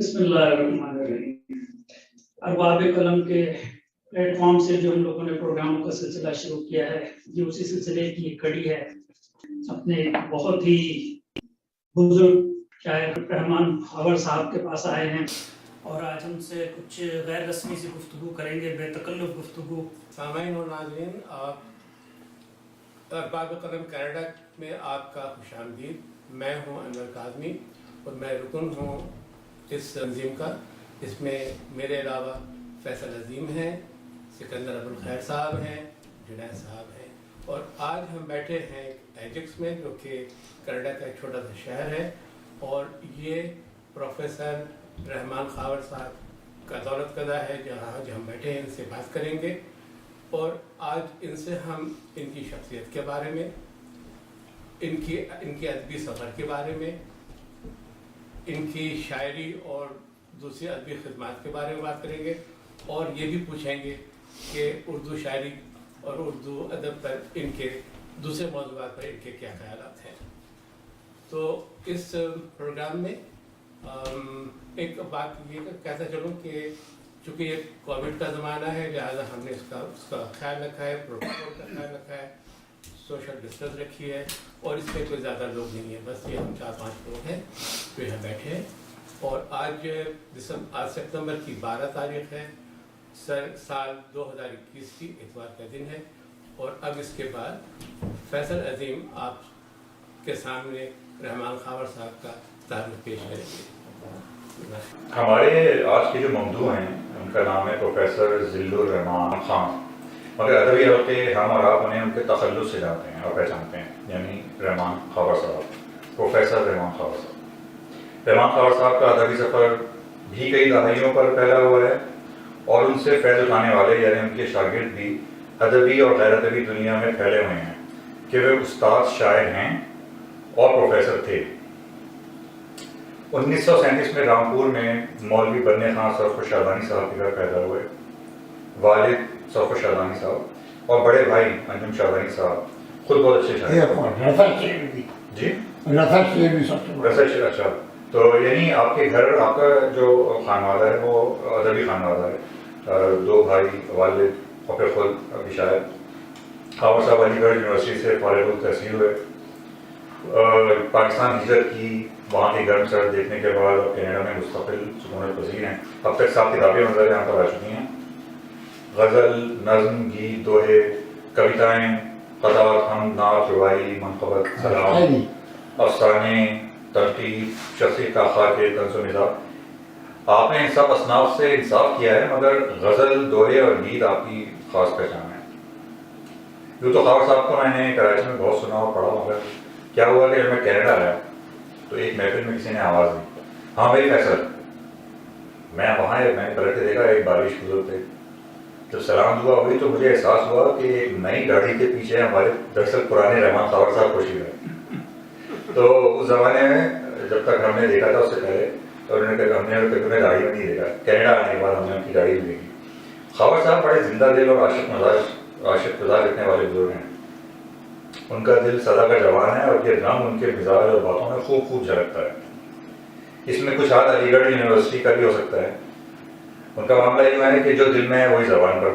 بسم اللہ الرحمن الرحیم۔ ارباب قلم کے پلیٹ فارم سے جو ہم لوگوں نے پروگراموں کا سلسلہ شروع کیا ہے، یہ اسی سلسلے کی ایک کڑی ہے۔ اپنے بہت ہی بزرگ شاعر رحمان خاور صاحب کے پاس آئے ہیں اور آج ہم سے کچھ غیر رسمی سی گفتگو کریں گے، بے تکلف گفتگو۔ سامعین و ناظرین، ارباب قلم کینیڈا میں آپ کا خوش آمدید۔ میں ہوں انور کاظمی اور میں رکن ہوں اس تنظیم کا۔ اس میں میرے علاوہ فیصل عظیم ہیں، سکندر ابوالخیر صاحب ہیں، جنید صاحب ہیں، اور آج ہم بیٹھے ہیں ایجکس میں، جو کہ کینیڈا کا ایک چھوٹا سا شہر ہے، اور یہ پروفیسر رحمان خاور صاحب کا دولت قدہ ہے جہاں آج ہم بیٹھے ہیں۔ ان سے بات کریں گے اور آج ان سے ہم ان کی شخصیت کے بارے میں، ان کی ادبی سفر کے بارے میں، ان کی شاعری اور دوسری ادبی خدمات کے بارے میں بات کریں گے، اور یہ بھی پوچھیں گے کہ اردو شاعری اور اردو ادب پر ان کے دوسرے موضوعات پر ان کے کیا خیالات ہیں۔ تو اس پروگرام میں ایک بات یہ کہتا چلوں کہ چونکہ یہ کووڈ کا زمانہ ہے، لہٰذا ہم نے اس کا خیال رکھا ہے، پروٹوکول کا خیال رکھا ہے، سوشل ڈسٹینس رکھی ہے، اور اس میں کوئی زیادہ لوگ نہیں ہیں، بس یہ ہم 4-5 لوگ ہیں جو یہاں بیٹھے ہیں۔ اور آج سپتمبر کی 12 تاریخ ہے، سال 2021 کی اتوار کا دن ہے، اور اب اس کے بعد فیصل عظیم آپ کے سامنے رحمان خاور صاحب کا تعارف پیش کریں گے۔ ہمارے آج کے جو موضوع ہیں ان کا نام ہے پروفیسر ذل الرحمان خان، مگر ادبی حلقے ہم اور آپ انہیں ان کے تخلص سے جانتے ہیں اور پہچانتے ہیں، یعنی رحمان خاور صاحب، پروفیسر رحمان خاور صاحب۔ رحمان خاور صاحب کا ادبی سفر بھی کئی دہائیوں پر پھیلا ہوا ہے، اور ان سے فیض اٹھانے والے یعنی ان کے شاگرد بھی ادبی اور غیر ادبی دنیا میں پھیلے ہوئے ہیں کہ وہ استاد، شاعر ہیں اور پروفیسر تھے۔ 1937 میں رامپور میں مولوی بننے خان سرخوش شادانی صاحب کے گھر پیدا ہوئے۔ والد سرخوش شادانی صاحب اور بڑے بھائی انجم شادانی صاحب خود بہت اچھے شاعر جی رسل شیر۔ اچھا، تو یعنی آپ کے گھر آپ کا جو خانوادہ ہے وہ ادبی خانوادہ ہے، 2 بھائی، والد اور پھر خود ابھی شاعر۔ خاور صاحب علی گڑھ یونیورسٹی سے فارغ التحصیل ہوئے، پاکستان ہجرت کی، وہاں کی گرم سرد دیکھنے کے بعد اب کینیڈا میں مستقل سکونت پذیر ہیں۔ اب تک 7 کتابیں نظر یہاں پر آ چکی ہیں: غزل، نظم، گیت، دوہے، کویتائیں، قطعات، حمد، نعت، رباعی، منقبت، سلام، افسانے، ترتیب، شخصی کا خاکے، طنز و مزاح۔ آپ نے ان سب اصناف سے انصاف کیا ہے، مگر غزل، دوہے اور گیت آپ کی خاص پہچان ہے۔ یوں تو خاور صاحب کو میں نے کراچی میں بہت سنا اور پڑھا، مگر کیا ہوا کہ جب میں کینیڈا آیا تو ایک محفل میں کسی نے آواز دی، ہاں بھائی فیصل۔ میں وہاں میں نے پلٹ کے دیکھا، ایک درویش بزرگ تھے۔ جب سلام دعا ہوئی تو مجھے احساس ہوا کہ ایک نئی داڑھی کے پیچھے ہمارے دراصل پرانے رحمان خاور صاحب خوشی ہوئے۔ تو اس زمانے میں جب تک ہم نے دیکھا تھا اس سے پہلے، تو انہوں نے کہا ہم نے کبھی داڑھی میں نہیں دیکھا، کینیڈا آنے کے بعد ہم نے ان کی داڑھی بھی دیکھی۔ خاور صاحب بڑے زندہ دل اور عاشق مزاج رکھنے والے بزرگ ہیں۔ ان کا دل سدا کا جوان ہے، اور یہ رنگ ان کے مزاج اور باتوں میں خوب جھلکتا ہے۔ اس میں کچھ ہاتھ علی گڑھ یونیورسٹی کا بھی ہو سکتا ہے۔ ان کا معاملہ یہ ہے کہ جو دل میں ہے وہی زبان پر،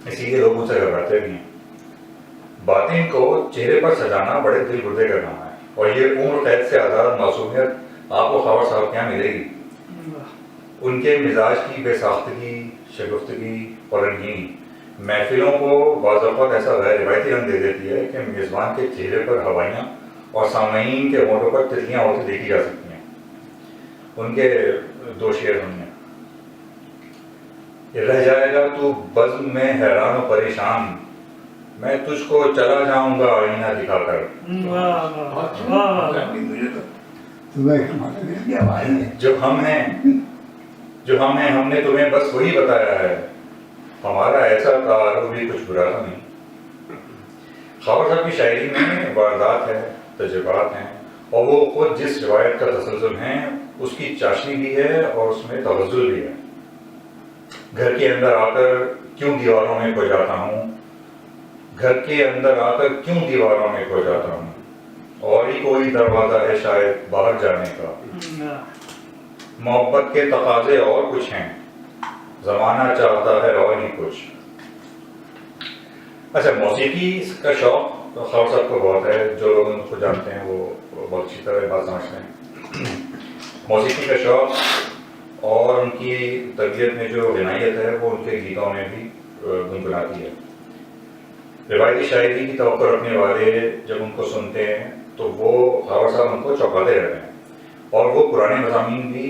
اسی لیے لوگ ان سے گھبراتے بھی ہیں۔ باطن کو چہرے پر سجانا بڑے دل گردے کا کام ہے، اور یہ عمر قید سے آزاد معصومیت آپ کو خاور صاحب کے یہاں ملے گی۔ ان کے مزاج کی بے ساختگی، شگفتگی اور رنگینی محفلوں کو بعض اوقات ایسا غیر روایتی رنگ دے دیتی ہے کہ میزبان کے چہرے پر ہوائیاں اور سامعین کے ہونٹوں پر تتلیاں ہوتی دیکھی جا سکتی ہیں۔ ان کے 2 شعر سنیے: رہ جائے گا تو بزم میں حیران و پریشان، میں تجھ کو چلا جاؤں گا آئینہ دکھا کر۔ جو ہم ہیں ہم نے تمہیں بس وہی بتایا ہے، ہمارا ایسا تعارف بھی کچھ برا تو نہیں۔ خاور صاحب کی شاعری میں واردات ہے، تجربات ہیں، اور وہ خود جس روایت کا تسلسل ہیں اس کی چاشنی بھی ہے اور اس میں تغزل بھی ہے۔ گھر کے اندر آ کر کیوں دیواروں میں کھو جاتا ہوں، گھر کے اندر آ کر کیوں دیواروں میں کھو جاتا ہوں، اور ہی کوئی دروازہ ہے شاید باہر جانے کا۔ محبت کے تقاضے اور کچھ ہیں، زمانہ چاہتا ہے اور ہی کچھ. اچھا، موسیقی کا شوق تو خور صاحب کو بہت ہے، جو لوگ ان کو جانتے ہیں وہ بہت اچھی طرح بات سمجھتے ہیں. موسیقی کا شوق اور ان کی تربیت میں جو غنائیت ہے وہ ان کے گیتوں میں بھی گنگناتی ہے. روایتی شاعری کی توقع رکھنے والے جب ان کو سنتے ہیں تو وہ خاور صاحب ان کو چوکاتے رہتے ہیں، اور وہ پرانے مضامین بھی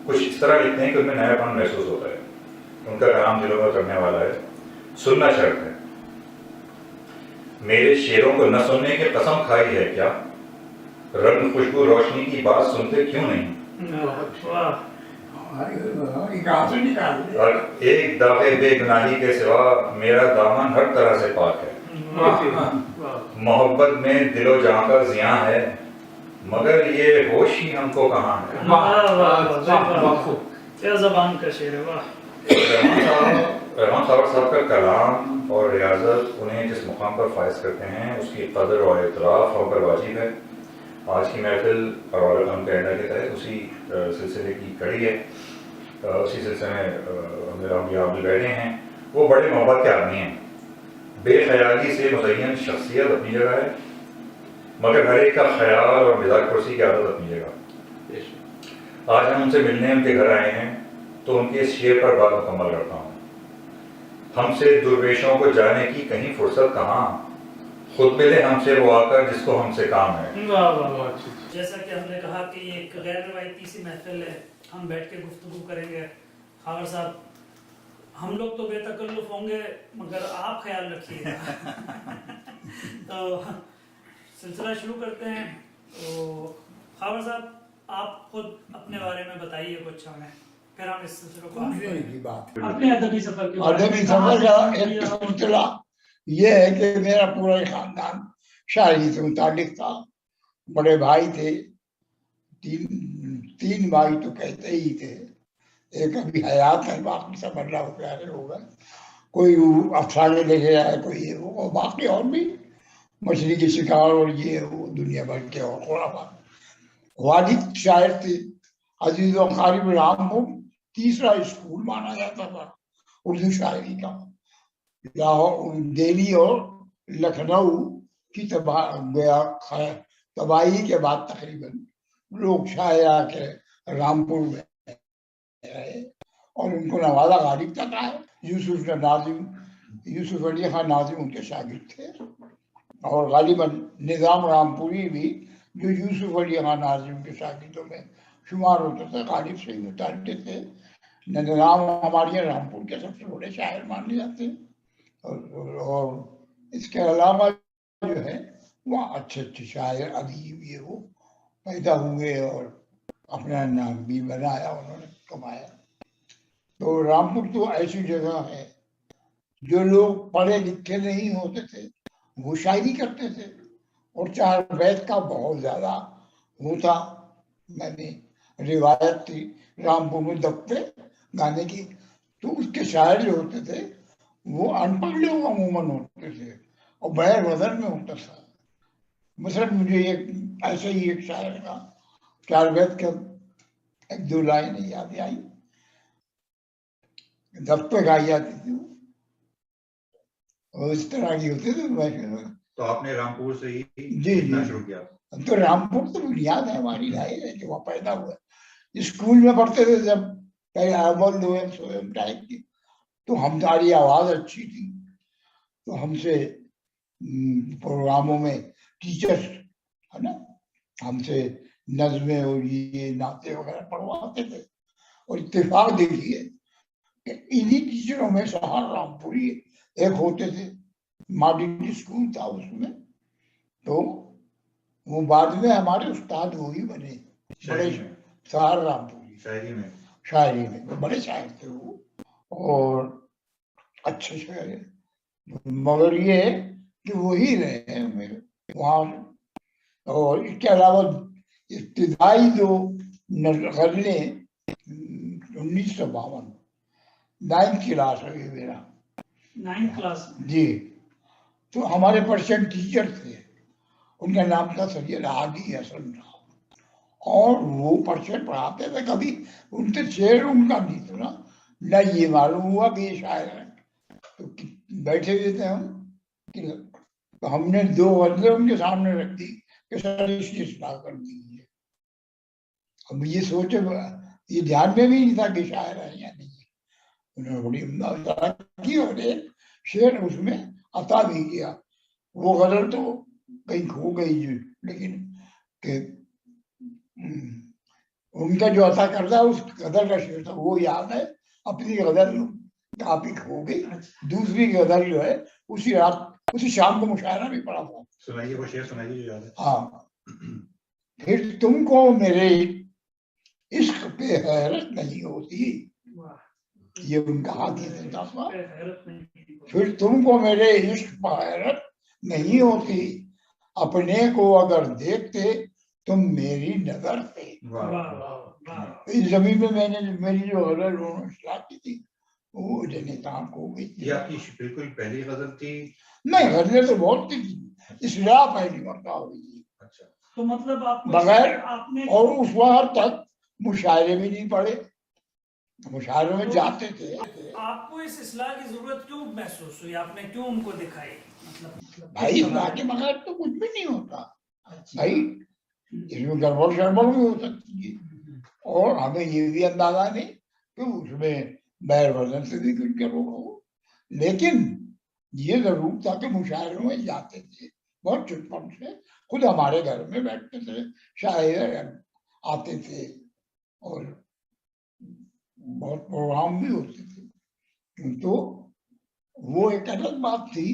کچھ اس طرح لکھتے ہیں کہ ان میں نیا پن محسوس ہوتا ہے. ان کا کلام دلوں میں کرنے والا ہے. سننا شرط ہے. میرے شعروں کو نہ سننے کی قسم کھائی ہے کیا، رنگ خوشبو روشنی کی بات سنتے کیوں نہیں. اور ایک داغ بے گناہی کے سوا میرا دامن ہر طرح سے پاک ہے. محبت میں دل و جاں کا زیاں ہے، مگر یہ ہوش ہی ہم کو کہاں ہے. کیا زبان کا شعر ہے. واہ. رحمان خاور صاحب کا کلام اور ریاضت انہیں جس مقام پر فائز کرتے ہیں اس کی قدر اور اعتراف ہم پر واجب ہے. آج کی محفل اور کام کینیڈا کے تحت اسی سلسلے کی کڑی ہے. اسی سلسلے میں ہم یہاں بیٹھے ہیں. وہ بڑے محبت کے آدمی ہیں. بے خیالی سے مزین شخصیت اپنی جگہ ہے، مگر ہر ایک کا خیال اور مزاج پرسی کی عادت اپنی جگہ. آج ہم ان سے ملنے ان کے گھر آئے ہیں تو ان کے اس شعر پر بات مکمل کرتا ہوں. ہم سے درویشوں کو جانے کی کہیں فرصت کہاں، خود ملے ہم سے وہ آ کر جس کو ہم سے کام ہے. جیسا کہ ہم نے کہا کہ یہ ایک غیر روایتی سی محفل ہے، ہم بیٹھ کے گفتگو کریں گے. خاور صاحب، ہم لوگ تو بے تکلف ہوں گے مگر آپ خیال رکھیے گا. تو سلسلہ شروع کرتے ہیں. تو خاور صاحب، آپ خود اپنے بارے میں بتائیے کچھ ہمیں، پھر ہم اس سلسلے کو اپنے ادبی سفر کے ادبی سفر کا ایک سلسلہ یہ ہے کہ میرا پورا خاندان شاعری سے متعلق تھا. بڑے بھائی تھے، تین بھائی تو کہتے ہی تھے. ایک ابھی حیات ہے، باقی سب اللہ ہو پیارے ہو گئے. کوئی افسانے لے کے آئے، کوئی یہ وہ، باقی اور بھی مچھلی کے شکار اور یہ وہ دنیا بھر کے اور خرافات. والد شاعر تھے. عزیز و قارب رامپور تیسرا اسکول مانا جاتا تھا اردو شاعری کا. لاہور، دہلی اور لکھنؤ کی تباہی کے بعد تقریباً لوگ شاعر کے رامپور میں رہے، اور ان کو نوازا غالب تک آئے. یوسف علی خان ناظم ان کے شاگرد تھے، اور غالباً نظام رامپوری بھی جو یوسف علی خان ناظم کے شاگردوں میں شمار ہوتے تھے، غالب سے متعلق تھے. نظام ہمارے یہاں رامپور کے سب سے بڑے شاعر مانے جاتے ہیں. اور اس کے علاوہ جو ہے وہاں اچھے اچھے شاعر ادیب یہ وہ پیدا ہوئے اور اپنا نام بھی بنایا، انہوں نے کمایا. تو رامپور تو ایسی جگہ ہے جو لوگ پڑھے لکھے نہیں ہوتے تھے وہ شاعری کرتے تھے، اور چار بیت کا بہت زیادہ ہوتا. میں نے روایت تھی رامپور میں دبتے گانے کی، تو اس کے شاعر جو ہوتے تھے وہ ان پڑھ لوگ عموماً ہوتے تھے اور بغیر وزن میں ہوتا تھا. مثلاً مجھے ایسے ہی ایک شاعر کا چار بیت کا ایک دو لائنیں یاد آئی، دبتے گائی جاتی تھی اور اس طرح کی ہوتی تھی. تو آپ نے رامپور سے ہی جی لکھنا شروع کیا؟ تو رامپور تو بنیاد ہے ہماری، ظاہر ہے کہ وہاں پیدا ہوا. اسکول میں پڑھتے تھے جب پہلے اول دوم سوم ٹائپ کی، تو ہماری آواز اچھی تھی تو ہم سے پروگراموں میں ٹیچر ہے نا ہم سے نظمیں اور یہ نعتیں وغیرہ پڑھواتے تھے. اور اتفاق دیکھیے کہ انہی ٹیچروں میں سہار رامپوری ایک ہوتے تھے. ماڈرن اسکول تھا اس میں، تو وہ بعد میں ہمارے استاد وہی بنے بڑے سہار رامپوری شاعری میں بڑے شاعر تھے وہ، اور اچھے شاعر. مگر یہ کہ وہی رہے وہاں. اور اس کے علاوہ ابتدائی جو غزلیں 1952 9th کلاس ہے یہ میرا 9th کلاس جی، تو ہمارے پرسنٹ ٹیچر تھے، ان کا نام تھا سید ہادی حسن صاحب، اور وہ پرچن پڑھاتے تھے. کبھی ان سے شعر ان کا نہیں سنا نہ یہ معلوم ہوا کہ یہ شاعر ہے. تو بیٹھے ہوئے تھے ہم تو ہم نے 2 غزلیں ان کے سامنے رکھ دی کہ سر اس کی اصلاح کر دیجیے. اب یہ سوچے یہ دھیان میں بھی نہیں تھا کہ شاعر ہے یا نہیں. انہوں نے بڑی عمدہ کی اور ایک شعر اس میں عطا بھی کیا. وہ غزل تو کہیں کھو گئی جو لیکن کہ ان کا جو عطا کردہ اس غزل کا شعر تھا وہ یاد ہے. اپنی غزل کافی کھو گئی. دوسری غزل جو ہے اسی رات اسی شام کو مشاعرہ بھی پڑا تھا. سنائیے وہ شعر سنائیے جو یاد ہے. ہاں. پھر تم کو میرے عشق پہ حیرت نہیں ہوتی. یہ ان کا حادثہ تھا. پھر تم کو میرے عشق پہ حیرت نہیں ہوتی. اپنے کو اگر دیکھتے تم میری نظر سے. اس زمین میں میں نے میری جو غزل انہوں نے اصلاح کی تھی وہ جنتان کو گئی تھی. یہ آپ کی بالکل پہلی غزل تھی؟ نہیں غزلیں تو بہت تھی. اصلاح پہلی مرتبہ ہوئی تھی. اچھا. تو مطلب آپ بغیر آپ نے اور اس وقت تک مشاعرے بھی نہیں پڑھے. مشاعرے میں جاتے تھے. آپ کو اس اصلاح کی ضرورت کیوں محسوس ہوئی؟ آپ نے کیوں ان کو دکھائی؟ مطلب بھائی اصلاح کے بغیر تو کچھ بھی نہیں ہوتا. بھائی اس میں گڑبڑ شڑبڑ بھی ہو سکتی ہے اور ہمیں یہ بھی اندازہ نہیں کہ اس میں بیر وزن سے بھی کچھ گڑبڑ ہو. لیکن یہ ضرور تھا کہ مشاعروں میں جاتے تھے بہت چٹپٹ سے. خود ہمارے گھر میں بیٹھتے تھے شاعر آتے تھے اور بہت پروگرام بھی ہوتے تھے. تو وہ ایک الگ بات تھی.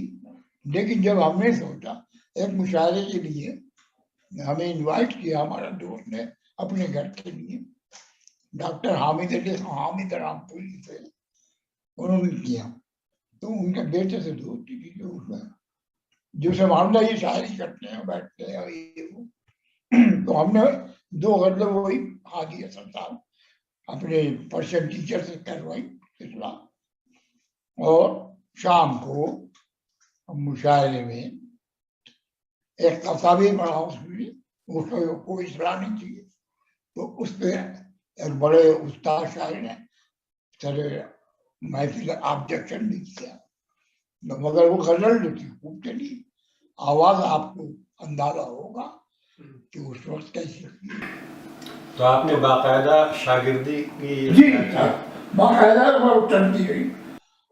لیکن جب ہم نے سوچا ایک مشاعرے کے لیے ہمیں انوائٹ کیا ہمارا دوست نے اپنے گھر کے لیے. ڈاکٹر حامد رامپوری تھے انہوں نے کیا. تو ان کے بیٹے سے دوستی کی جو اس میں جو سے معاملہ یہ شاعری کرتے ہیں بیٹھتے ہیں یہ وہ. تو ہم نے 2 غزلیں وہی حاجی حسن صاحب اپنے پرشین ٹیچر سے کروائی اصلاح. اور شام کو مشاعرے میں ایک تصاویر پڑھا اس میں اس کو کوئی اصلاح نہیں چاہیے. تو اس پہ ایک بڑے استاد شاعر نے سر محفل آبجیکشن بھی کیا مگر وہ غزل جو تھی خوب چلی. آواز آپ کو اندازہ ہوگا کہ اس وقت کیسی. تو آپ نے باقاعدہ شاگردی کی؟ جی باقاعدہ چلتی رہی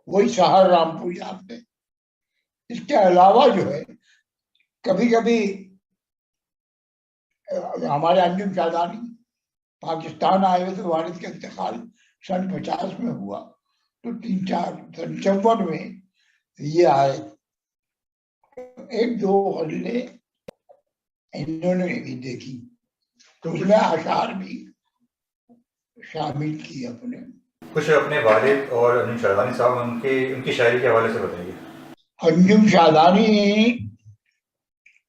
وہی شاہر رامپوری آپ نے. اس کے علاوہ جو ہے کبھی کبھی ہمارے انجم شادانی پاکستان آئے ہوئے تھے. والد کا انتقال سن 50 میں ہوا تو 3-4 سن 54 میں یہ آئے. 1-2 غزلیں انہوں نے بھی دیکھی تو اس میں اشعار بھی شامل کی اپنے. کچھ اپنے والد اور انجم شادانی صاحب ان کی شاعری کے حوالے سے بتائیے. انجم شادانی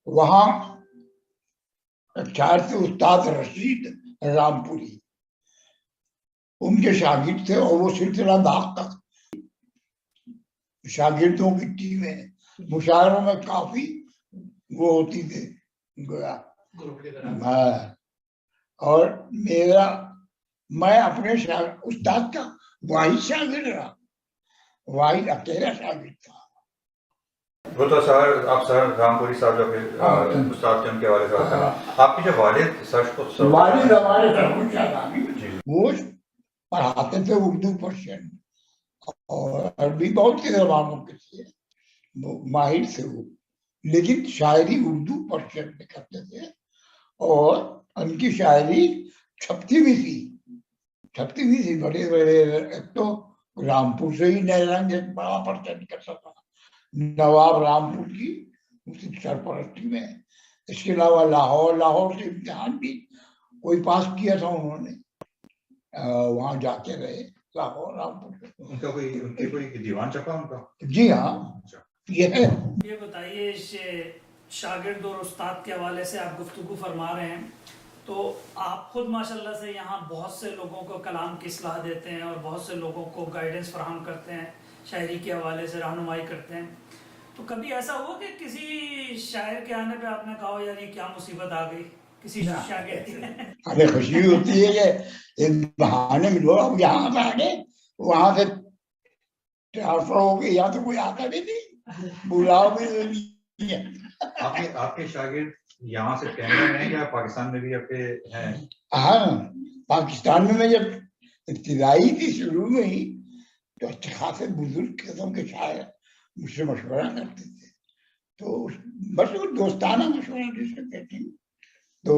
وہاں شاعر تھے استاد رشید رامپوری ان کے شاگرد تھے اور وہ سلسلہ داغ تک شاگردوں کی ٹیمیں مشاعروں میں کافی وہ ہوتی تھی گویا. اور میں اپنے استاد کا واحد شاگرد رہا. واحد اکیلا شاگرد تھا. وہ تو سر آپ سر رامپوری صاحب جو پھر استاد تھے ان کے حوالے سے بات کریں. آپ کے جو والد والد ہمارے وہ پڑھاتے تھے اردو پرشین اور عربی بہت سی زبانوں کے تھے ماہر تھے وہ. لیکن شاعری اردو پرشین میں کرتے تھے اور ان کی شاعری چھپتی بھی تھی بڑے بڑے. ایک تو رامپور سے ہی نیرنگ ایک بڑا پرچن کرتا تھا نواب رامپور کی سرپرستی میں. اس کے علاوہ لاہور سے امتحان بھی کوئی پاس کیا تھا انہوں نے. وہاں جا کے رہے لاہور رامپور. ان کا کوئی دیوان چھپا ان کا؟ جی ہاں یہ ہے. یہ بتائیے شاگرد اور استاد کے حوالے سے آپ گفتگو فرما رہے ہیں تو آپ خود ماشاءاللہ سے یہاں بہت سے لوگوں کو کلام کی اصلاح دیتے ہیں اور بہت سے لوگوں کو گائیڈنس فراہم کرتے ہیں شاعری کے حوالے سے رہنمائی کرتے ہیں. تو کبھی ایسا ہوا کہ کسی شاعر کے آنے پہ آپ نے کہا یار یہ کیا مصیبت آ گئی किसी शागिर्द की। हमें खुशी होती है कि एक बहाने में लोग अब यहाँ आ गए, वहां से ट्रांसफर हो गए, यहाँ तो कोई आता भी नहीं, बुलाओ भी नहीं है। आपके शागिर्द यहाँ से कैनेडा में हैं या पाकिस्तान में भी आपके हैं? हाँ, पाकिस्तान में मैं जब इब्तिदाई थी शुरू में ही, तो अच्छे खासे बुजुर्ग किस्म के शायर मुझसे मशवरा करते थे, तो बस वो दोस्ताना मशवरा जिसे कहते हैं। तो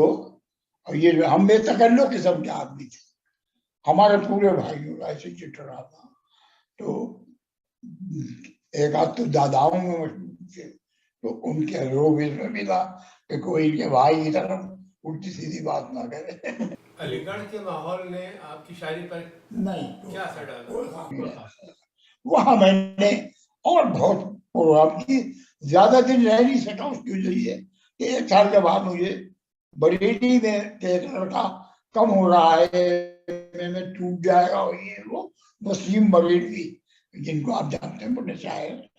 और ये हम बेतकल्लुफ़ किस्म के आदमी थे, हमारे पूरे भाइयों का ऐसे चिट्ठा था। तो एक आध तो दादाओं में मशहूर थे, तो उनके रोबे में मिला कि कोई इनके भाई की तरफ उल्टी सीधी बात ना करे। अलीगढ़ के माहौल ने आपकी शायरी पर नहीं, क्या असर डाला? वहां मैंने और बहुत प्रोग्राम की, ज्यादा दिन रह नहीं सका उसकी वजह ये कि 1 साल के बाद मुझे बरेली में एक लड़का कम हो रहा है, में टूट जाएगा, और ये वो वसीम बरेली, जिनको आप जानते हैं, बड़े शायर,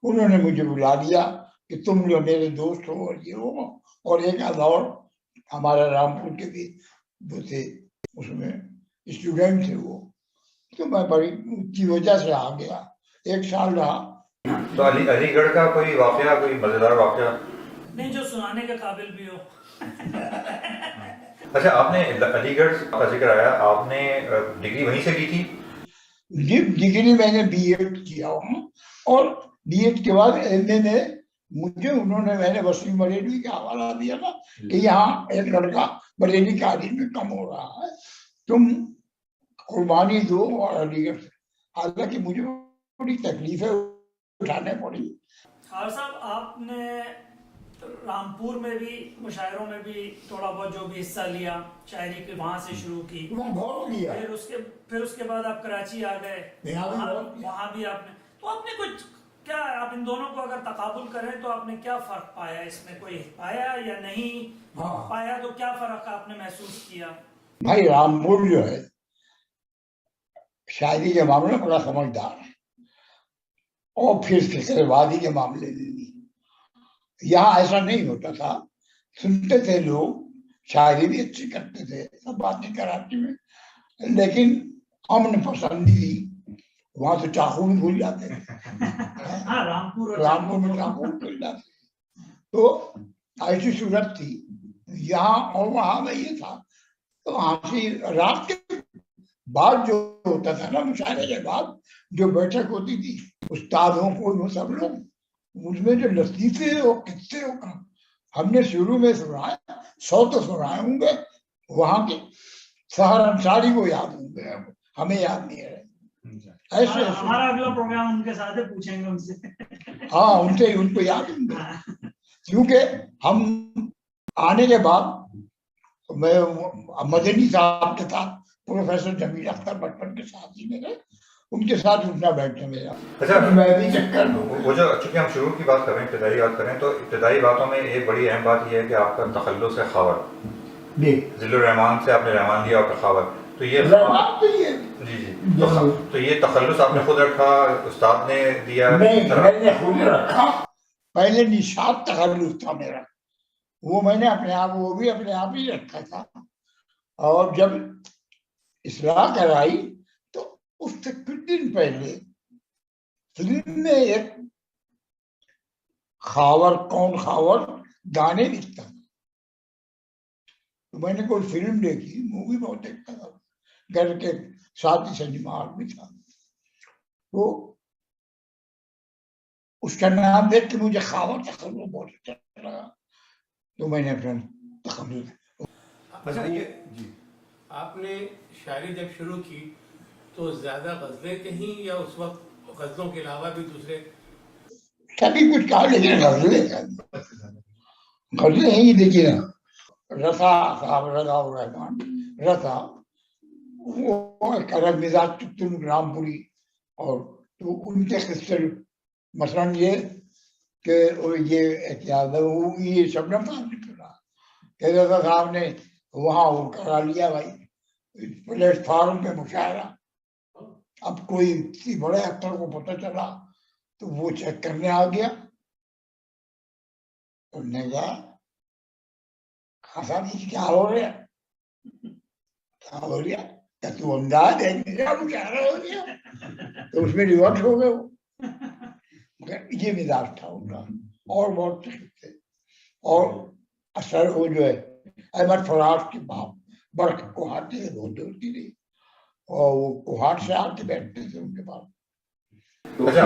उन्होंने मुझे बुला लिया कि तुम जो मेरे दोस्त हो और ये हो, और एक आध और हमारा रामपुर के भी वो थे, उसमें स्टूडेंट थे वो, तो मैं बड़ी की वजह से आ गया, 1 साल रहा। तो अलीगढ़ का कोई वाकया, कोई मजेदार वाकया नहीं जो सुनाने के काबिल भी हो। अच्छा, आपने अलीगढ़ का जिक्र आया, आपने डिग्री वहीं से की थी? डिग्री मैंने बीएड किया हूँ, और बीएड के बाद एमए में मुझे मैंने वसीम बरेली का हवाला दिया था कि यहाँ एक लड़का बरेली कॉलेज में कम हो रहा है, तुम कुर्बानी दो और अलीगढ़ से। हालांकि मुझे बड़ी तकलीफें उठाने पड़ी। खान साहब, आपने रामपुर में भी मुशायरों में भी थोड़ा बहुत जो भी हिस्सा लिया, शायरी के वहां से शुरू की, बहुत लिया। फिर उसके बाद आप कराची आ गए, वहां भी आपने, तो आपने कुछ क्या, आप इन दोनों को अगर तकाबुल करें तो आपने क्या फर्क पाया, इसमें कोई पाया या नहीं? पाया तो क्या फर्क आपने महसूस किया? भाई रामपुर जो है शायरी के मामले में बड़ा समझदार है, और फिर फिक्रवादी के मामले में भी। यहाँ ऐसा नहीं होता था, सुनते थे लोग, शायरी भी अच्छी करते थे, सब बातें कराची में, लेकिन अमन पसंदी वहां तो चाकू भी भूल जाते थे। रामपुर में चाकू भूल जाते। तो ऐसी सूरत थी यहाँ, और वहां में ये था। तो हंसी रात के बाद जो होता था ना, मुशायरे के बाद जो बैठक होती थी, उस्तादों को सब लोग, उसमें जो लतीफे और किस्से हमने शुरू में सुनाए, 100 तो सुनाए होंगे, वहां के सहर अंसारी को याद होंगे, हमें याद नहीं है। ऐसे हमारा अगला प्रोग्राम उनके साथ है, पूछेंगे उनसे। हाँ, उनको याद होंगे, क्योंकि हम आने के बाद मैं मदनी साहब के साथ, प्रोफेसर जमील अख्तर बचपन के साथ ही मेरे, उनके साथ उठना बैठना मेरा। अच्छा, मैं भी चक्कर वो जो, चूंकि हम शुरू की बात कर रहे हैं, इब्तिदाई बात करें, तो इब्तिदाई बातों में एक बड़ी अहम बात यह है कि आपका तखल्लुस है खावर, जिल्लुर रहमान से आपने रहमान लिया और खावर, तो ये जी तो ये तखल्लुस आपने खुद रखा, उस्ताद ने दिया? नहीं, मैंने खुद रखा। पहले निशात तखल्लुस था मेरा, वो मैंने अपने आप, वो भी अपने आप ही रखा था, और जब इस्लाह कराई तो उससे कुछ दिन पहले फिल्म में एक खावर, कौन खावर गाने लिखता था, तो मैंने कोई फिल्म देखी, मूवी बहुत देखता था, घर के साथ ही सिनेमा हॉल भी था, तो उसका नाम देख के मुझे खावर तखल्लुस बहुत अच्छा लगा, तो मैंने फिर तखल्लुस। अच्छा, ये जी, आपने शायरी जब शुरू की तो ज्यादा गजलें कहीं, या उस वक्त गजलों के अलावा भी दूसरे? सभी कुछ कहा, लेकिन गजलें ही देखिए ना, रसा साहब, रजा रहमान, रसा वो एक अलग मिजाज तुम रामपुरी, और तो उनके किस्से, मसलन ये कि ये याद है, ये शबनम साहब ने सुना कि रजा साहब ने वहां वो करा लिया भाई प्लेटफार्म पे मुशायरा, अब कोई किसी बड़े अक्टर को पता चला तो वो चेक करने आ गया, उन्होंने कहा हंसा नहीं, क्या हो रहा है, क्या हो गया, क्या तू अंदाज है, क्या हो गया, तो उसमें रिवर्स हो गए वो। मगर ये मिजाज था उनका, और बहुत थे। और असर वो जो है अहमद फराज के बाप बर्क कोहाट थे, बहुत दूर की नहीं, और वो कोहाट से आके बैठते थे उनके पास। अच्छा,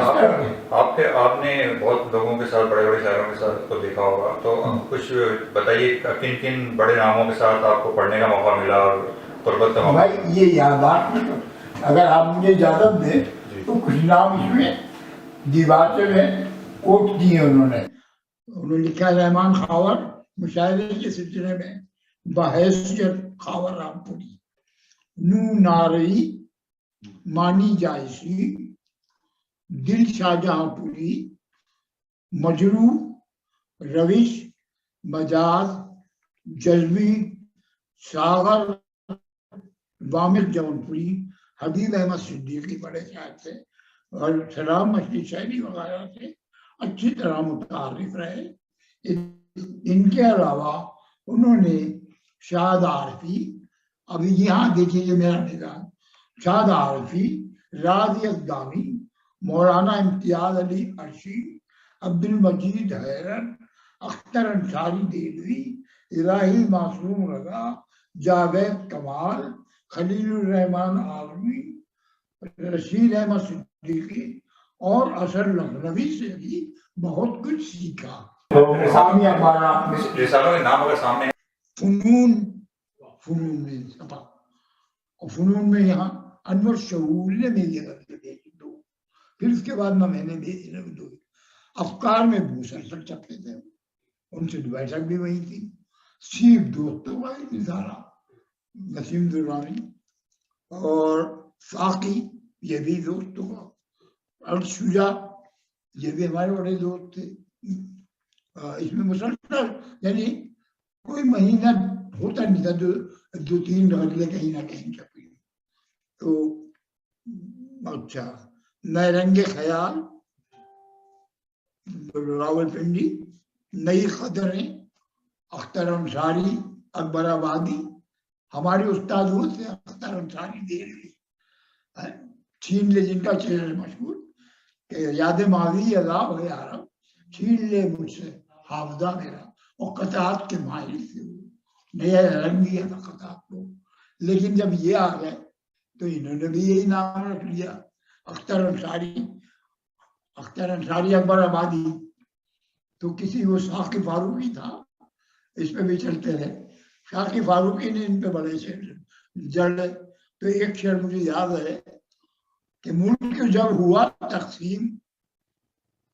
आपने बहुत लोगों के साथ, बड़े बड़े शायरों के साथ तो देखा होगा, तो कुछ बताइए किन किन बड़े नामों के साथ आपको पढ़ने का मौका मिला और कुर्बत का मौका? भाई ये यादाश्त में, अगर आप मुझे इजाजत दें तो कुछ नाम इसमें दीवार में कोट दिए उन्होंने लिखा है, रहमान खावर मुशायरे के सिलसिले में बहैसियत खावर रामपुरी, नू नारई मानी जायसी, दिल शाहजहांपुरी, मजरू, रविश, मजाज, जज्बी, सागर, वामिक जौनपुरी, हबीब अहमद सिद्दीकी बड़े शायर थे, और सलाम मछली शायरी वगैरह से अच्छी तरह मुतारिफ रहे। इनके अलावा उन्होंने शाद आरफी, अभी यहाँ देखिए ये मेरा निगाह, शाद आरफी, राज़ी अद्दामी, मौलाना इम्तियाज अली अर्शी, अब्दुल मजीद हैरन, अख्तर अंसारी देवी, इलाही मासूम रजा, जावेद कमाल, खलीलुर रहमान आज़मी, रशीद अहमद सिद्दीकी और असर लखनवी से भी बहुत कुछ सीखा। रिसालों के नाम अगर सामने हैं, फुनून में छपा, और फुनून में यहाँ अनवर शहूर ने मेरी गजल भेजी दो, फिर उसके बाद ना मैंने भेजी ना दो। अफकार में भूषण सर छपते थे, उनसे बैठक भी वही थी। सीप दोस्तों का निजारा, नसीम दुरानी और साकी, ये भी दोस्तों का, और शुजा, ये भी हमारे बड़े दोस्त थे। इसमें मुसलसल यानी कोई महीना होता नहीं था जो 2-3 गजलें कहीं ना कहीं छपी। तो अच्छा, नैरंगे ख्याल, रावलपिंडी, नई खदरें, अख्तर अंसारी, अकबर आबादी, हमारे उस्ताद वो थे अख्तर अंसारी देवी, छीन ले जिनका चेहरा मशहूर कि याद माजी अज़ाब है यारब, छीन ले मुझसे हाफजा मेरा, और कतात के माहिर थे, नया रंग दिया था कतात को। लेकिन जब ये आ गए तो इन्होंने भी यही नाम रख लिया, अख्तर अंसारी, अकबर आबादी। तो किसी वो साकी फारूकी था, इस पे भी चलते रहे, साकी फारूकी ने इन पे बड़े शेर जड़। तो एक शेर मुझे याद है कि मुल्क जब हुआ तकसीम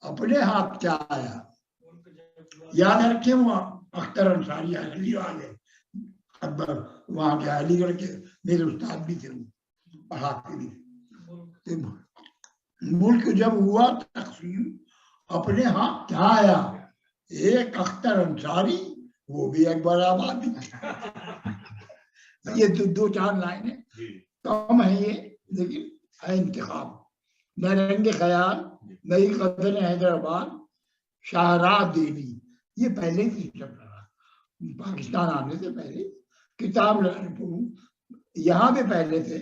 अपने हाथ क्या आया, याद रखे वहाँ अख्तर अंसारी अली वाले, अब वहाँ के अलीगढ़ के मेरे उस्ताद भी थे, वो पढ़ाते भी थे। मुल्क जब हुआ तकसीम अपने हाथ क्या आया, एक अख्तर अंसारी वो भी अकबर आबादी। ये 2-4 लाइनें कम है ये, लेकिन है इंतखाब। नरंगे ख्याल, नई कदर हैदराबाद, शाहराह देवी, ये पहले से चल रहा, पाकिस्तान आने से पहले। किताब यहाँ पे पहले थे,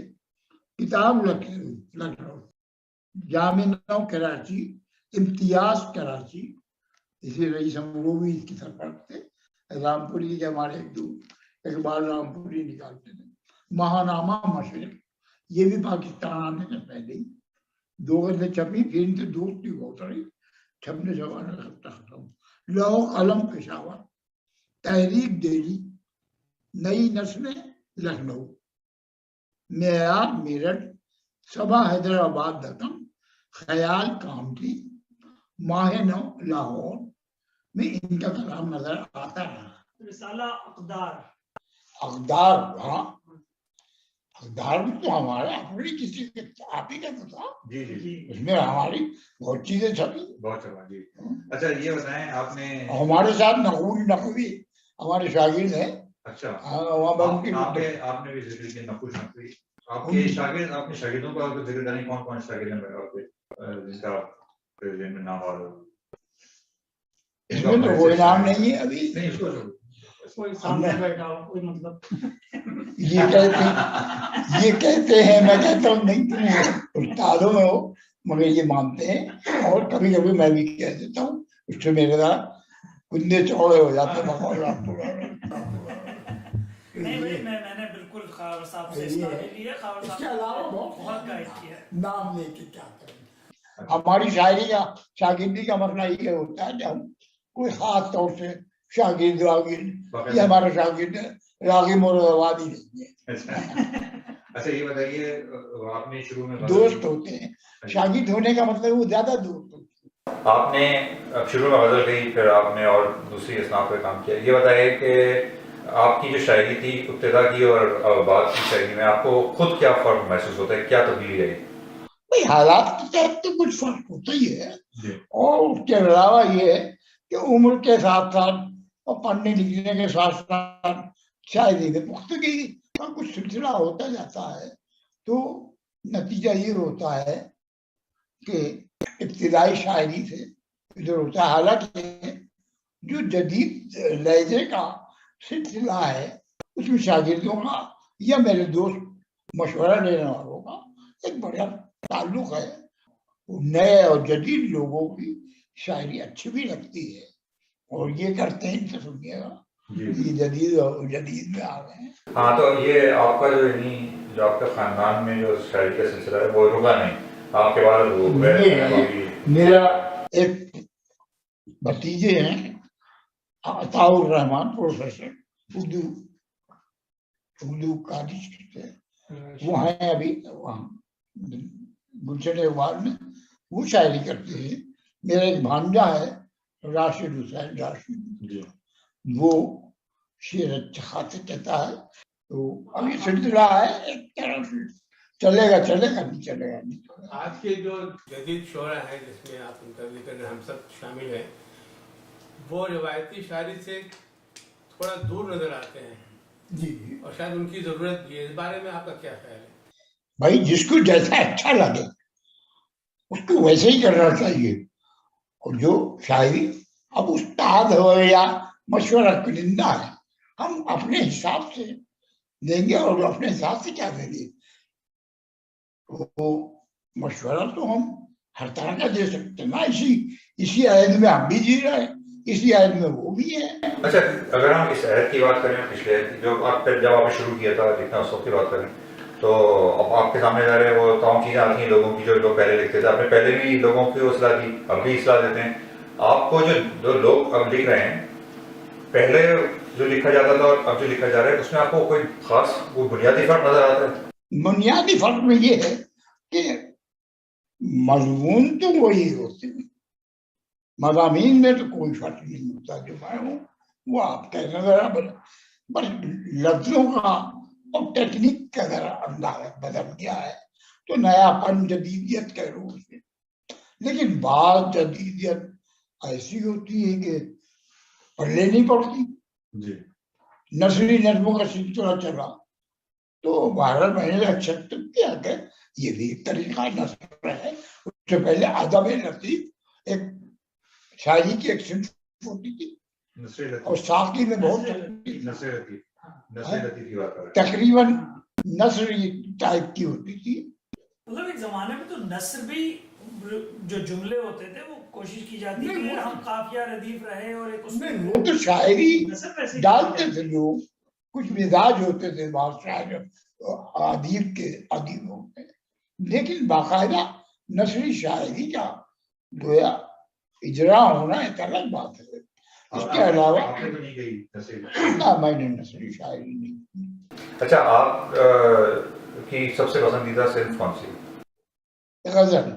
किताब लखनऊ, जामिया कराची, इम्तियाज कराची, इसी रईस अमरोवी इसकी सरपंच थे, रामपुरी के हमारे एक दो इकबाल रामपुरी निकालते थे। महानामा मशरिक, ये भी पाकिस्तान आने से पहले ही 2 गज़लें छपी, फिर इनसे दोस्ती बहुत रही, छपने जमाने खत्म। लौह कलम पेशावर, तहरीक दिल्ली, नई नस्लें लखनऊ, मेयार मेरठ, सबा हैदराबाद दकन, ख्याल कामठी, माह-ए-नौ लाहौर में इनका कलाम नजर आता रहा। रिसाला अक़दार, अक़दार, हाँ अक़दार भी तो हमारे अपने किसी के आप ही का तो था जी जी जी, उसमें हमारी बहुत चीजें छपी। बहुत चला जी। अच्छा ये बताएं आपने, हमारे साथ नकवी हमारे शागिर्द है। अच्छा आपने भी जिक्र किया नकुश नकवी, आपके शागिर्द, आपने शागिर्दों का जिक्र करें, कौन कौन शागिर्द हैं आपके जिनका नाम आ रहा है? इसमें तो कोई नाम नहीं है अभी, नहीं, इसको कोई सामने बैठा हो कोई मतलब ये कहते हैं, मैं कहता हूँ नहीं, तुम उस्तादों में हो, मगर ये मानते हैं। और कभी कभी मैं भी कह देता हूँ, उससे मेरे कुंदे चौड़े हो जाते हैं। नहीं भाई, मैंने बिल्कुल खावर साहब से इस्ताफे लिए, खावर साहब इसके अलावा ने बहुत बहुत गाइड किया है। नाम लेके क्या करें। हमारी शायरी का शागिर्दी का मसला ये होता है कि हम कोई खास तौर से शागिर्द ये हमारा शागिर्द है, रागिब और रवादी नहीं है। अच्छा ये बताइए, आपने शुरू में दोस्त होते हैं, शागिर्द होने का मतलब वो ज्यादा दोस्त होते हैं। आपने अब शुरू में गजल गई, फिर आपने और दूसरी असनाफ पे काम किया। ये बताइए कि आपकी जो शायरी थी इब्तिदा की और बाद की शायरी में आपको खुद क्या फर्क महसूस होता है, क्या तब्दीली आई? भाई हालात के तहत तो कुछ फर्क होता ही है, और उसके अलावा ये है कि उम्र के साथ साथ और पढ़ने लिखने के साथ साथ शायरी में पुख्तगी का कुछ सिलसिला होता जाता है। तो नतीजा ये होता है कि इब्तिदाई शायरी से इधर होता है। हालांकि जो जदीद लहजे का सिलसिला है उसमें शागिर्दों का या मेरे दोस्त मशवरा लेने वालों का एक बड़ा ताल्लुक है। नए और जदीद लोगों की शायरी अच्छी भी लगती है और ये करते हैं, इनसे सुनिएगा, ये जदीद और जदीद में आ गए हैं। हाँ, तो ये आपका जो आपका खानदान में जो शायरी का सिलसिला है वो रुका नहीं, आपके बाद मेरा एक भतीजे हैं अताउर रहमान, प्रोफेसर उर्दू कॉलेज के, वो हैं अभी वहाँ गुलशन इकबाल में, वो शायरी करते हैं। मेरा एक भांजा है राशिद हुसैन राशिद, वो शेर अच्छा खाते कहता है। तो अभी सिलसिला है एक तरह से, चलेगा नहीं चलेगा। आज के जो जदीद शोरा है जिसमें आप उनका जिक्र हम सब शामिल हैं, वो रिवायती शायरी से थोड़ा दूर नजर आते हैं जी, और शायद उनकी जरूरत भी है। इस बारे में आपका क्या ख्याल है? भाई जिसको जैसा अच्छा लगे उसको वैसे ही करना चाहिए। और जो शायरी अब उस्ताद हो या मशवरा कुनिंदा है, हम अपने हिसाब से देंगे और अपने हिसाब से क्या देंगे। वो मशवरा तो हम हर तरह का दे सकते हैं ना। इसी आयत में हम भी जी रहे हैं, इसी आयत में वो भी है। अच्छा, अगर हम इस आयत की बात करें, पिछले जो जब आपने शुरू किया था लिखना, उस वक्त की बात करें, तो अब आपके सामने जा रहे वो तमाम चीज़ें आती हैं लोगों की जो लोग पहले लिखते थे। आपने पहले भी लोगों की इस्लाह की, अब भी इस्लाह देते हैं। आपको जो लोग अब लिख रहे हैं, पहले जो लिखा जाता था और अब जो लिखा जा रहा है, उसमें आपको कोई खास वो बुनियादी फर्क नजर आता है? बुनियादी फर्क में ये है कि मजमून तो वही होते हैं, मज़ामीन में तो कोई फर्क नहीं होता। जो मैं हूँ वो आप कहना बराबर, बस लफ्जों का और टेक्निक का जरा अंदाज बदल गया है, तो नयापन जदीदियत कह लो उसे। लेकिन बात जदीदियत ऐसी होती है कि पढ़ने नहीं पड़ती। नस्री नज्मों का सिलसिला चला तो 12 महीने अक्षर तक किया गया, ये भी एक तरीका नस्र है। उससे पहले अदब लतीफ एक शायरी की एक सिंफ होती थी और साकी में बहुत तकरीबन नस्र टाइप की होती थी। मतलब एक जमाने में तो नस्र भी जो जुमले होते थे वो कोशिश की जाती थी कि हम काफिया रदीफ रहे, और एक उसमें वो तो शायरी डालते थे लोग, कुछ मिजाज होते थे शायर अदीब के अदीबों में, लेकिन बाकायदा नस्री शायरी का गोया इजरा होना एक अलग बात है। इसके अलावा ना, मैंने नस्री शायरी नहीं। अच्छा, आप की सबसे पसंदीदा सिर्फ कौन सी? गजल।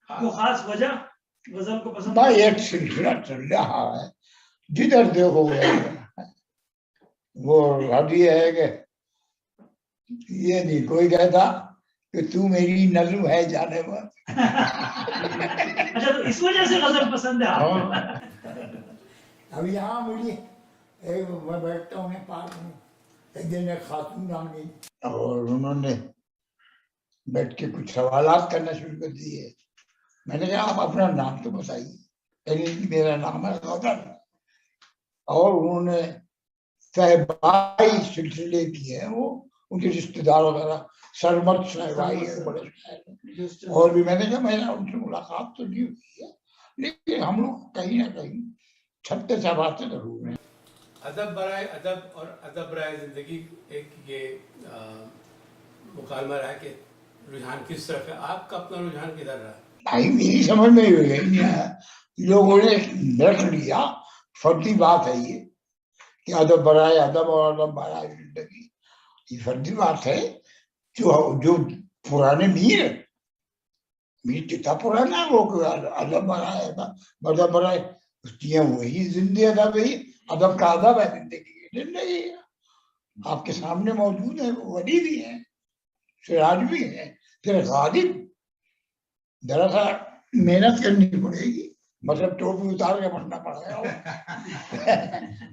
वो खास वजह गजल को पसंद? भाई एक सिलसिला चल रहा है, जिधर देखो वो हदी है कि ये नहीं कोई कहता कि तू मेरी नज़्म है जाने पर। अच्छा, तो इस वजह से गजल पसंद है आपको? अब यहाँ मुझे एक मैं बैठता हूँ पार्क में, एक दिन एक खातून आ गई और उन्होंने बैठ के कुछ सवालात करना शुरू कर दिए। मैंने कहा आप अपना नाम तो बताइए। मेरा नाम है गदर। और उन्होंने साहिबाई सिलसिले की है वो, उनके रिश्तेदार वगैरह, सरमत साहिबाई है बड़े शायर, और भी मैंने कहा मैंने उनसे मुलाकात तो नहीं हुई है, लेकिन हम लोग कहीं ना कहीं छत्ते चबाते जरूर हैं। अदब बराए अदब और अदब बराए ज़िंदगी एक ये मुकालमा रहा है कि रुझान किस तरफ है, आपका अपना रुझान किधर रहा? भाई मेरी समझ में नहीं आया, लोगों ने रख लिया, फर्जी बात है ये कि अदब बराए अदब और अदब बराए जिंदगी, ये फर्जी बात है। जो पुराने मीर कितना पुराना है वो, अदब बराए अदब बराए वही जिंदगी अदब है, अदब का अदब है, जिंदगी की जिंदगी है, आपके सामने मौजूद है, वली भी है, सिराज भी है, फिर गालिब। दरअसल मेहनत करनी पड़ेगी, मतलब टोपी उतार के पढ़ना पड़ेगा।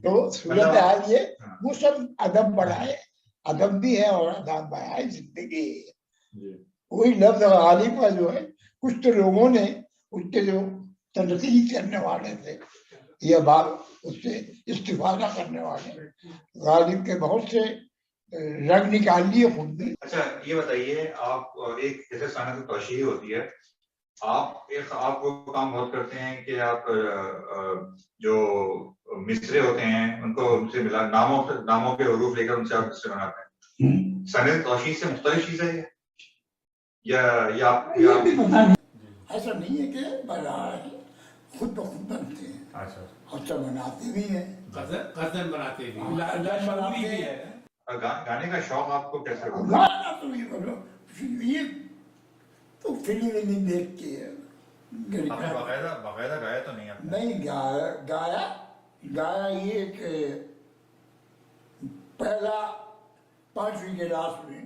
तो सूरत हाल ये, वो सब अदब बढ़ाए, अदब भी है और अदब बढ़ाए जिंदगी है। वही लफ्ज गालिब का जो है, कुछ तो लोगों ने उसके जो तनकीद करने वाले थे या बात उससे इस्तिफादा करने वाले, गालिब के बहुत से रंग निकाल लिए खुद भी। अच्छा ये बताइए, आप एक जैसे सनत तौशीही होती है, आप वो काम बहुत करते हैं कि आप जो मिसरे होते हैं उनको उनसे मिला नामों के हरूफ लेकर उनसे आप मिसरे बनाते हैं। सनत तौशीही से मुख्तलिफ चीज है या आप ऐसा नहीं है कि बना खुद ब खुद बनते हैं, और सब बनाते भी हैं, गजल बनाते भी बनाते है। गाने का शौक आपको कैसे हुआ? गाना तो ये बोलो, ये तो फिल्म नहीं देख के आपने बाकायदा गाया तो नहीं आपने? नहीं गाया ये कि पहला 5वीं क्लास में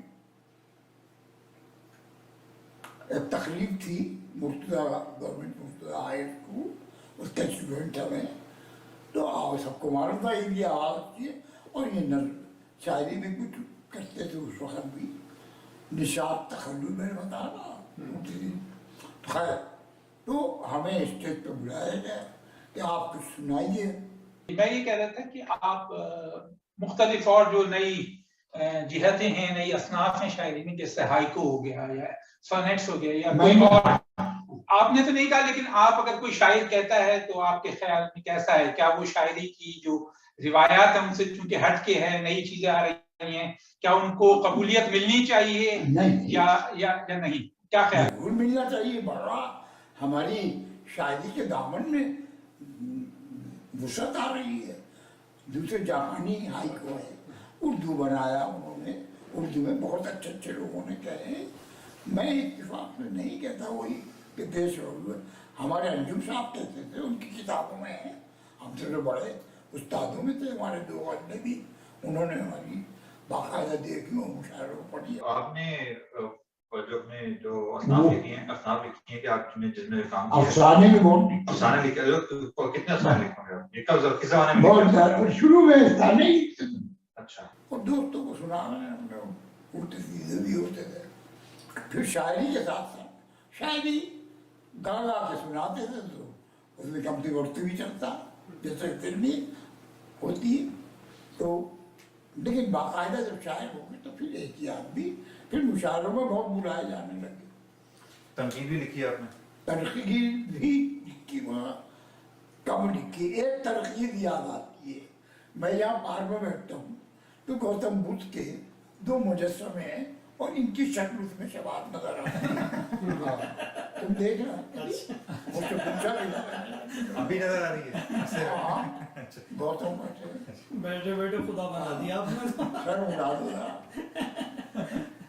एक तकरीब थी Murtaza government Murtaza high school, उसका स्टूडेंट था मैं, तो सबको मालूम था ये आवाज़ थी, और ये नज़र शायरी भी कुछ करते थे उस वक्त भी, निशात तखल्लुल में बता रहा। खैर तो हमें स्टेज पे बुलाया गया कि आप कुछ सुनाइए। मैं ये कह रहा था कि आप मुख्तलिफ और जो नई जिहतें हैं, नई असनाफ हैं शायरी में, जैसे हाइको हो गया या सोनेट्स हो गया या कोई और, आपने तो नहीं कहा, लेकिन आप अगर कोई शायर कहता है तो आपके ख्याल में कैसा है? क्या वो शायरी की जो रिवायात है उनसे चूंकि हट के है, नई चीजें आ रही हैं, क्या उनको कबूलियत मिलनी चाहिए नहीं या नहीं? क्या ख्याल? जरूर मिलना चाहिए, बड़ा हमारी शायरी के दामन में वुसअत आ रही है। दूसरे जापानी हाइको है, उर्दू बनाया उन्होंने, उर्दू में बहुत अच्छे अच्छे लोगों ने कहे, मैं इत्तेफाक से नहीं कहता वही कि देश हमारे अंजुम साहब कहते थे, उनकी किताबों में है, हमसे जो बड़े उस्तादों में थे हमारे 2 अजनबी भी, उन्होंने हमारी बाकायदा देखी और मुशायरों पढ़ी। आपने जो असनाफ लिखी हैं कि आपने जिसमें काम किया, अफसाने भी बहुत अफसाने लिखे, कितने अफसाने लिखे होंगे आप? ये कब किस जमाने में बहुत लिखे? ज्यादा, शुरू में अफसाने ही लिखते थे, अच्छा, और दोस्तों को सुनाना उल्टे सीधे भी होते थे। फिर शायरी के साथ साथ शायरी गा गा के सुनाते थे, तो उसमें कमती वक्त भी चलता, जैसे फिल्मी होती है। तो लेकिन बाकायदा जब शायर हो गए तो फिर एहतियात भी, फिर मुशायरों में बहुत बुलाए जाने लगे। तनकीद भी लिखी आपने? तनकीद भी लिखी, वहाँ कम लिखी। एक तनकीद याद आती है, मैं यहाँ पार्क में बैठता हूँ तो गौतम बुद्ध के 2 मुजस्समे हैं और इनकी शक्ल उसमें शबाब नजर आती है। तुम देख रहे मुझसे पूछा अभी नजर आ रही है? गौतम बैठे बैठे खुदा बना दिया आपने। सर उड़ा दिया,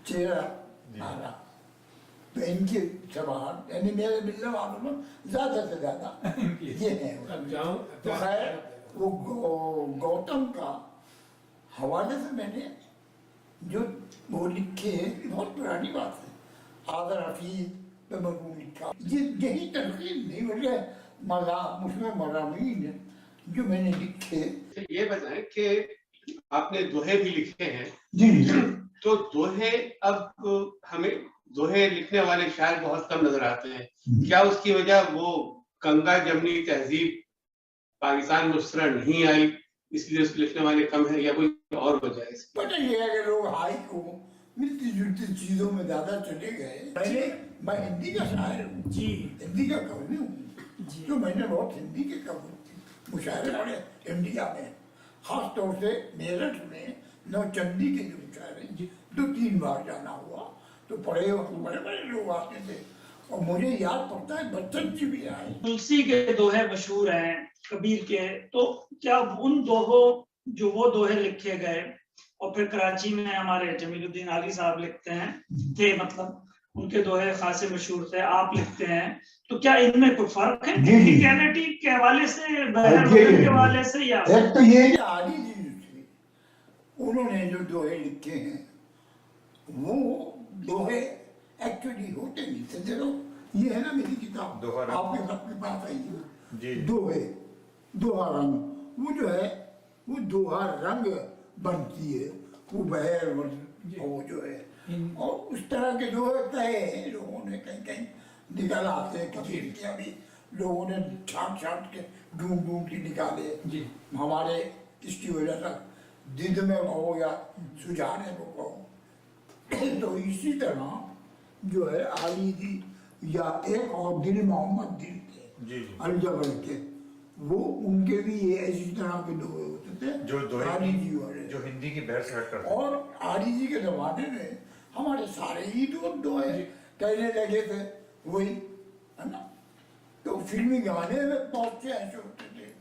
चेहरा आ रहा, तो इनकी शबाब यानी मेरे मिलने वालों में ज्यादा से ज्यादा ये है। तो खैर वो गौतम का हवाले से मैंने जो वो लिखे, बहुत पुरानी बात है, आदर हफीज पे मैं लिखा, यही तनकीद नहीं बल्कि उसमें मज़ामीन जो मैंने लिखे। ये बताएं कि आपने दोहे भी लिखे हैं जी, तो दोहे, अब हमें दोहे लिखने वाले शायर बहुत कम नजर आते हैं, क्या उसकी वजह वो गंगा जमनी तहजीब पाकिस्तान में उस तरह नहीं आई, اس لیے اس کے لکھنے والے کم ہیں یا کوئی اور وجہ ہے؟ پتہ یہ ہے کہ لوگ ہائی کو ملتی جلتی چیزوں میں زیادہ چلے گئے. میں ہندی کا شاعر ہوں, جی ہندی کا کوی ہوں, تو میں نے بہت ہندی کے مشاعرے پڑھے انڈیا میں, خاص طور سے میرٹھ میں نوچندی کے جو مشاعرے 2-3 بار جانا ہوا تو پڑھے وقت بڑے بڑے لوگ آتے تھے, اور مجھے یاد پڑتا ہے بچن جی بھی آئے. تلسی کے دوہے مشہور ہیں کبیر کے, تو کیا ان دوہوں جو وہ دوہے لکھے گئے اور پھر کراچی میں ہمارے جمیل الدین عالی صاحب لکھتے ہیں تھے, مطلب ان کے دوہے خاصے مشہور تھے, آپ لکھتے ہیں, تو کیا ان میں کوئی فرق ہے ٹیکنیکلٹی کے حوالے سے, بہر وزن کے حوالے سے؟ یا ایک تو یہ کہ عالی جی جو تھے انہوں نے جو دوہے لکھے ہیں وہ دوہے ایکچولی ہوتے نہیں تھے. دیکھو یہ ہے نا میری کتاب, آپ کے خط کے پاس آئی ہے, دوہے دوہا رنگ, وہ جو ہے وہ دوہا رنگ بنتی ہے, وہ بہر وہ جو ہے, اور اس طرح کے دوہے کہے ہیں لوگوں نے کہیں کہیں نکال آتے ہیں, کسی کیا بھی لوگوں نے چھانٹ چھانٹ کے ڈھونڈ ڈھونڈ کے نکالے, ہمارے اس کی وجہ سے دل میں کہو یا سجانے کو کہو. تو اسی طرح جو ہے علی جی یا ایک اور دل محمد دل تھے الجبر کے, وہ ان کے بھی یہ اسی طرح کے دوہے ہوتے تھے علی جی والے, جو ہندی کی بحث ہٹ کرتے. اور علی جی کے زمانے میں ہمارے سارے ہی دوہے کہنے لگے تھے وہی ہے نا. تو فلمی گانے میں بہت سے ایسے ہوتے تھے,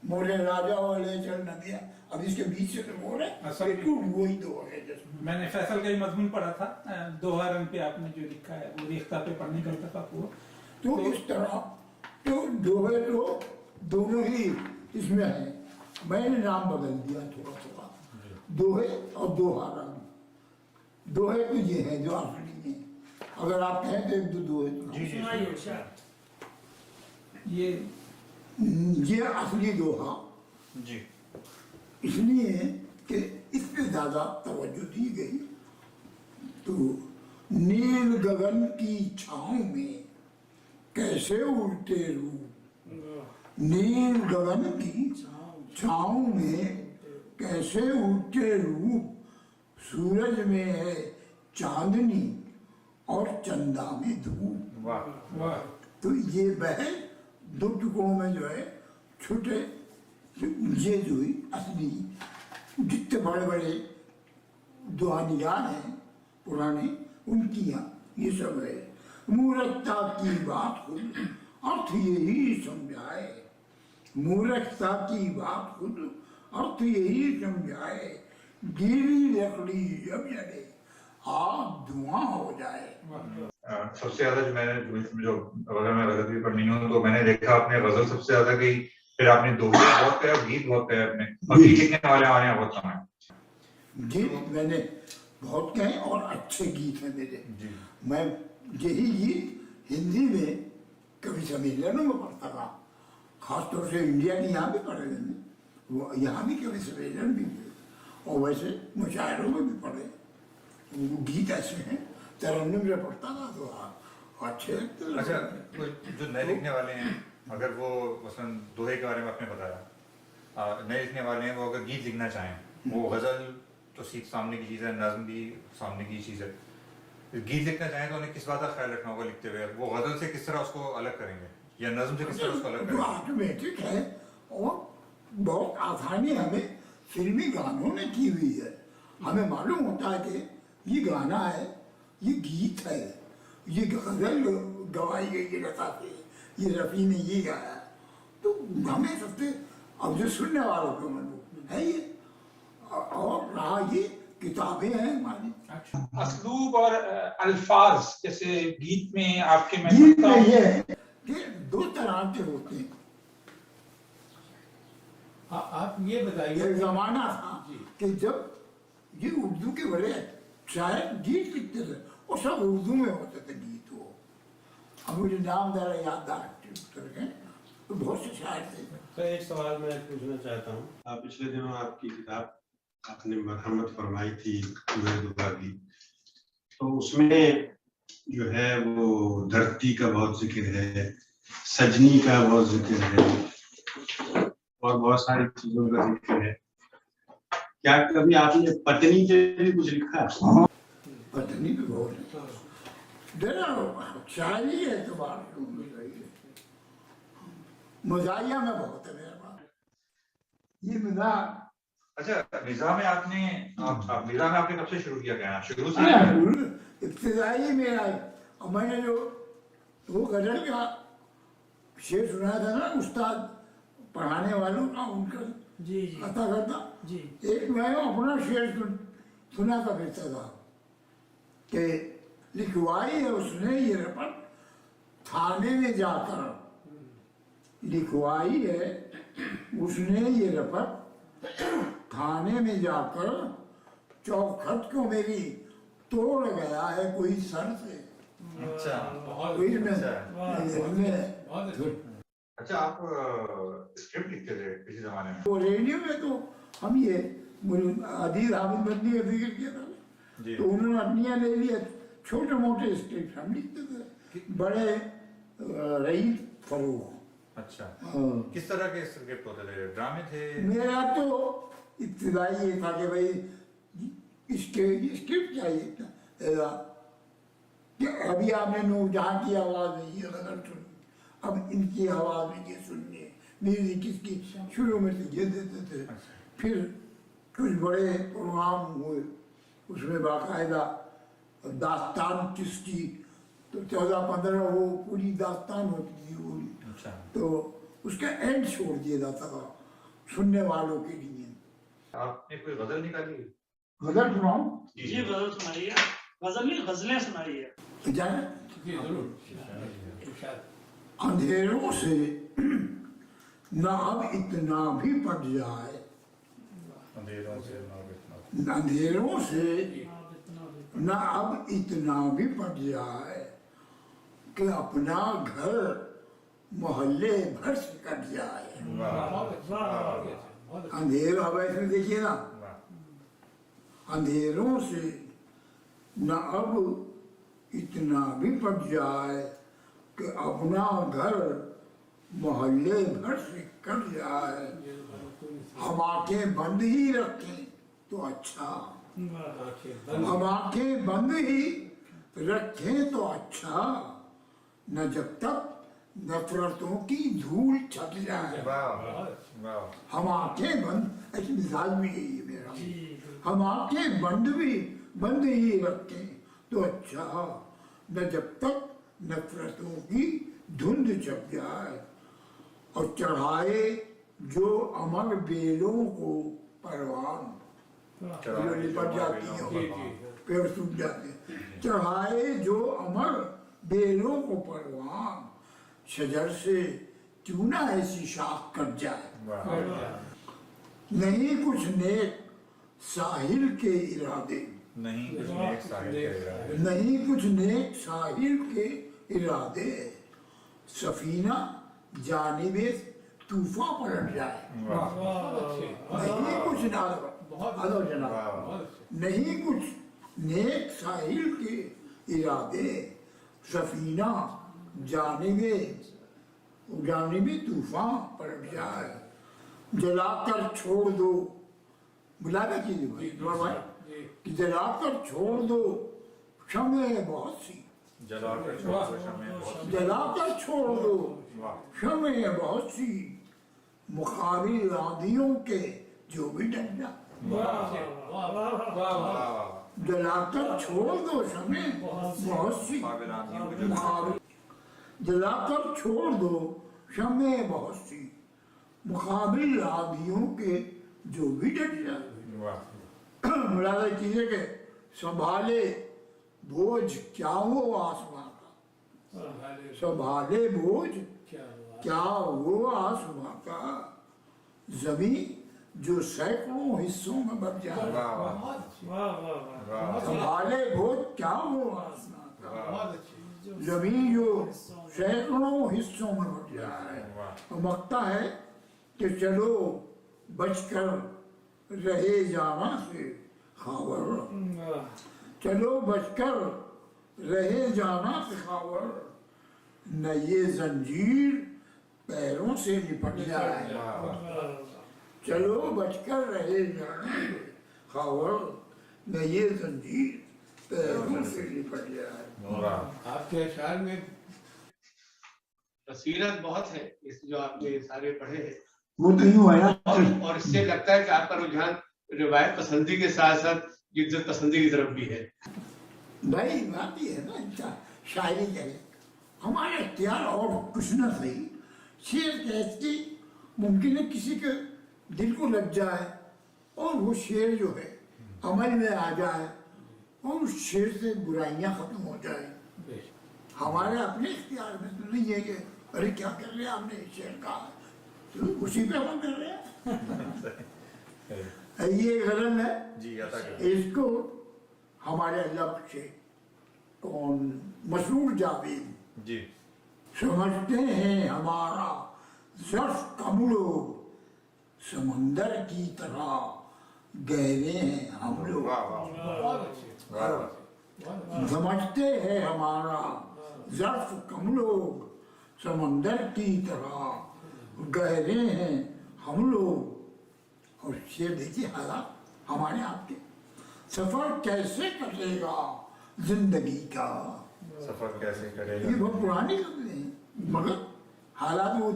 مولے راجا والے چل ندیاں, اب اس کے بیچ سے تو بول رہے وہی دوہے. میں نے فیصل کا ہی مضمون پڑھا تھا, دوہا رنگ پہ آپ نے جو لکھا ہے وہ ریختہ پہ پڑھنے کا اتفاق ہوا. تو اس طرح تو دوہے تو دونوں ہی اس میں ہیں. میں نے نام بدل دیا تھوڑا تھوڑا, دوہے اور دوہا رنگ. دوہے تو یہ ہے جو اصلی میں, اگر آپ کہیں تو ایک دو دوہے یہ اصلی دوہا جی اس لیے کہ اس پہ زیادہ توجہ دی گئی. تو نیل گگن کی چھاؤں میں کیسے اڑتے روح, نیل گگن کی چھاؤں میں کیسے اڑتے روح, سورج میں ہے چاندنی اور چندا میں دھوپ. تو یہ بحث 2 ٹکڑوں میں جو ہے چھوٹے, یہ جو اصلی جتنے بڑے بڑے دعا نگار ہیں پرانے ان کی یہ سب ہے. مورکھتا کی بات خود ارتھ یہی سمجھائے, مورکھتا کی بات خود ارتھ یہی سمجھائے, گیلی لکڑی جب جلے آگ دھواں ہو جائے. سب سے زیادہ جو میں نے جو اگر میں غزل بھی پڑھنی ہوں تو میں نے دیکھا آپ نے غزل سب سے زیادہ گئی, پھر آپ نے دوہے بہت کہا, گیت بہت کہا آپ نے, اور گیت لکھنے والے ہمارے یہاں بہت کم ہیں. گیت میں نے بہت کہے اور اچھے گیت ہیں میرے. میں یہی گیت ہندی میں کبھی سمیلنوں میں پڑھتا تھا, خاص طور سے انڈیا کے یہاں بھی پڑھے میں نے, وہ یہاں بھی کبھی سمیلن بھی ہوئے, اور ویسے مشاعروں میں بھی پڑھے. وہ گیت ایسے ہیں ترنم میں پڑھتا تھا تو اچھے لگتے. اچھا جو نئے لکھنے والے ہیں, اگر وہ مثلاً دوہے کے بارے میں آپ نے بتایا, نئے لکھنے والے ہیں وہ اگر گیت لکھنا چاہیں, وہ غزل تو سامنے کی چیز ہے, نظم بھی سامنے کی چیز ہے, گیت لکھنا چاہیں تو انہیں کس بات کا خیال رکھنا ہوگا لکھتے ہوئے, وہ غزل سے کس طرح اس کو الگ کریں گے یا نظم سے کس طرح اس کو الگ کریں جو گے؟ آٹومیٹک ہے اور بہت آسانی ہمیں فلمی گانوں نے کی ہوئی ہے. ہمیں معلوم ہوتا ہے کہ یہ گانا ہے, یہ گیت ہے, یہ غزل گوائی گئی ہے لتا سے, یہ رفیع نے یہ گایا, تو ہمیں سب سے اب جو سننے والوں کو معلوم ہے یہ, اور رہا یہ کتابیں ہیں ہماری. اسلوب اور الفاظ جیسے گیت میں آپ کے گیت میں یہ ہے کہ 2 طرح کے ہوتے ہیں. آپ یہ بتائیے, ایک زمانہ تھا کہ جب یہ اردو کے بڑے شاعر گیت لکھتے تھے اور سب اردو میں ہوتے تھے گیت. وہ اب مجھے نام ذرا یاددار تو بہت سے شاعر تھے. تو ایک سوال میں پوچھنا چاہتا ہوں, آپ پچھلے دنوں آپ کی کتاب آپ نے مرحمت فرمائی تھی دعا کی, تو اس میں جو ہے وہ دھرتی کا بہت ذکر ہے, سجنی کا بہت ذکر ہے, اور بہت ساری چیزوں کا ذکر ہے. کیا کبھی آپ نے پتنی پہ بھی کچھ لکھا ہے؟ پتنی بھی بہت ہے. ذرا شاعری اعتبار سے مل رہی ہے. مزاحیہ میں بہت ہے میرے پاس. یہ مزاح اچھا نظام آپ نے نظام آپ نے کب سے شروع کیا گیا؟ شروع سے ابتدائی میں آئی. اور میں نے جو وہ غزل کا شعر سنایا تھا نا استاد پڑھانے والوں کا ان کا جی جی عطا کرتا, جی ایک میں اپنا شعر سنا تھا پھرتا تھا کہ لکھوائی ہے اس نے یہ رپٹ تھانے میں جا کر. لکھوائی ہے اس نے یہ رپٹ تھانے میں جا کر, چوکھٹ کو میری توڑ گیا ہے کوئی سر سے. اچھا کوئی میں اچھا آپ اسکرپٹ لکھتے تھے کسی زمانے میں؟ وہ ریڈیو میں تو ہم یہ عدیل حامد مدنی کا ذکر کیا تھا جی تو انہوں نے اپنیاں لے لیا. چھوٹے موٹے اسکرپٹ ہم لکھتے تھے. بڑے رئیس فروغ. اچھا کس طرح کے اسکرپٹ ہوتے تھے؟ ڈرامے تھے؟ میرا تو ابتدائی یہ تھا کہ بھائی اسکرپٹ چاہیے کہ ابھی آپ نے نور جہاں کی آواز میں یہ غزل سنی, اب ان کی آواز میں یہ سننی ہے. میوزک کس کی شروع میں سے یہ دیتے تھے. پھر کچھ بڑے پروگرام ہوئے اس میں باقاعدہ داستان کس کی تو 14-15 وہ پوری داستان ہوتی تھی وہ. تو اس کا اینڈ چھوڑ دیا جاتا تھا سننے والوں کے لیے. آپ نے کوئی غزل نکالی؟ غزل سناؤں؟ جی غزل سنائیے. غزل نہیں غزلیں سنائیے. جانا جی ضرور. اندھیروں سے نہ اب اتنا بھی پٹ جائے. اندھیروں سے اندھیروں سے نہ اب اتنا بھی پٹ جائے کہ اپنا گھر محلے بھر سے کٹ جائے. اندھیروں اب ایسے دیکھیے نا, اندھیروں سے نہ اب اتنا بھی پٹ جائے کہ اپنا گھر محلے بھر سے کٹ جائے. ہم آنکھیں بند ہی رکھیں تو اچھا, ہم آنکھیں بند ہی رکھیں تو اچھا, نہ جب تک نفرتوں کی دھول چھٹ جائے. ہم آنکھیں بند, ایسی مزاج بھی یہی ہے میرا. ہم آنکھیں بند ہی رکھیں تو اچھا, نہ جب تک نفرتوں کی دھند چھپ جائے. اور چڑھائے جو امر بیلوں کو پروان, لپٹ جاتی ہیں پھر سوکھ جاتے ہیں. چڑھائے جو امر بیلوں کو پروان, شجر سے کیوں نہ ایسی شاخ کٹ جائے. نہیں کچھ نیک ساحل کے ارادے, نہیں کچھ نیک ساحل کے ارادے, نہیں کچھ نیک ساحل کے ارادے, سفینہ جانب طوفاں پلٹ جائے. نہیں کچھ نہیں کچھ نیک ساحل کے ارادے, سفینہ جانب طوفاں پلٹ جائے. جلا کر چھوڑ دو, بلا دیجیے جلا کر چھوڑ دو شمع بہت سی. جلا کر چھوڑ دو شمع بہت سی, جلا کر چھوڑ دو شمع بہت سی, مقابل آندھیوں کے جو بھی ڈٹ جائے. جلا کر چھوڑ دو شمع بہت سی, جلا کر چھوڑ دو شمع بہت سی, مقابل آندھیوں کے جو بھی ڈٹ جائے. ملازہ چیزیں کہ سنبھالے بوجھ کیا ہو آسمان کا, سنبھالے بوجھ کیا ہو آسمان کا, زمین جو سینکڑوں حصوں میں بٹ جائے. سنبھالے بوجھ کیا ہو آسمان کا, زمین جو سینکڑوں حصوں میں بٹ جائے. مکتا ہے کہ چلو بچ کر رہے جانا سے خاور, چلو بچ کر رہے جانا سے خاور, نہ یہ زنجیر पैरों से लिपट जाए, चलो बचकर रहे जाने खावर न ये जंजीर पैरों से लिपट जाए। आपके अशार में बसीरत बहुत है, इस जो आपने सारे पढ़े हैं, वो तो यूं है ना, और इससे लगता है कि आपका रुझान रिवायत पसंदी के साथ साथ इज्जत पसंदी की तरफ भी है। भाई बात ये है ना, अच्छा शायरी कहे हमारा इख्तियार और कुछ न सही, शेर कहती मुमकिन है किसी के दिल को लग जाए और वो शेर जो है अमल में आ जाए और उस शेर से बुराइयां खत्म हो जाए। हमारे अपने इख्तियार में तो नहीं है कि अरे क्या कर रहे हैं आपने इस शेर कहा, तो उसी पे अमल कर रहे हैं। ये गलत है जी, इसको हमारे अल्लाह बख्शे कौन मशहूर जावेद जी समझते हैं हमारा ज़र्फ़ कमलो समंदर की तरह गहरे हैं हम लोग। बहुत अच्छे, बहुत अच्छे। समझते हैं हमारा ज़र्फ़ कमलो समंदर की तरह गहरे हैं हम लोग। और शेर देखिए हालात हमारे आपके, सफर कैसे कटेगा जिंदगी का, सफर कैसे ये करेगा। बहुत पुरानी लफ्ज़ हैं मगर हालात वो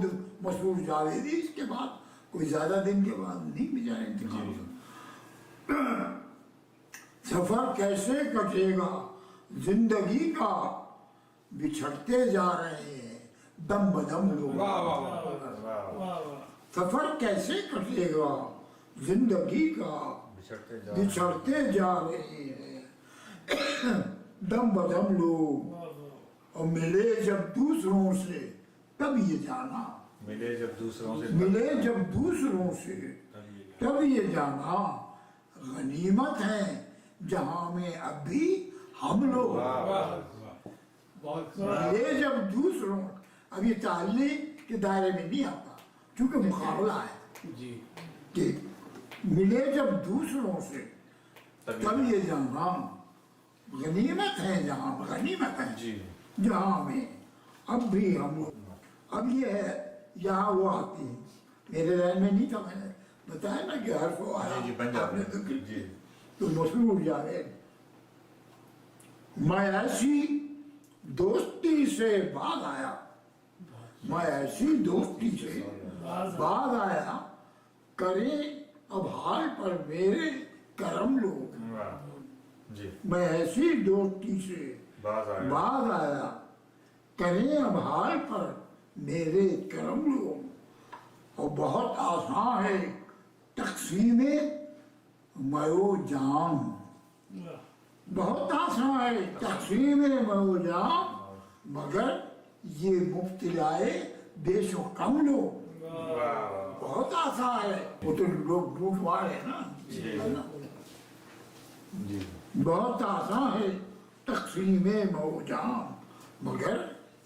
मशहूर जावेदी इसके बाद कोई ज्यादा दिन के बाद नहीं बेचारे इंतकाल हुआ। सफर कैसे कटेगा जिंदगी का बिछड़ते जा रहे हैं दम बदम लोग। सफर कैसे कटेगा जिंदगी का बिछड़ते जा रहे हैं दम बदम लोग। और मिले जब दूसरों से तब ये जाना, मिले जब दूसरों से मिले जब दूसरों से तब ये जाना गनीमत है जहां में अभी हम लोग। मिले जब दूसरों, अब ये ताल्ली के दायरे में नहीं आता क्योंकि मुकाबला है जी। कि मिले जब दूसरों से तब ये जाना गनीमत है जहां, गनीमत है जी जहाँ में अब भी हम लोग। अब ये है यहाँ वो आती है, मेरे ध्यान में नहीं था, मैंने बताया ना कि हर को आया जी, बन जाता आपने है। जिक्र जी। किया। तो मशहूर जावेद मैं ऐसी दोस्ती से बाद आया, मैं ऐसी दोस्ती से बाद आया करे अब हाल पर मेरे करम लोग। जी मैं ऐसी दोस्ती से बाद आया करें अब हाल पर मेरे करम लोग। और बहुत आसान है तक़सीमे मयो जाम, बहुत आसान है तक़सीमे मयो जाम मगर ये मुब्तिलाए बेशो कम लोग। बहुत आसान है, वो तो लोग लूटवार है ना, जी बहुत आसान है तक़सीमे मौजाम मगर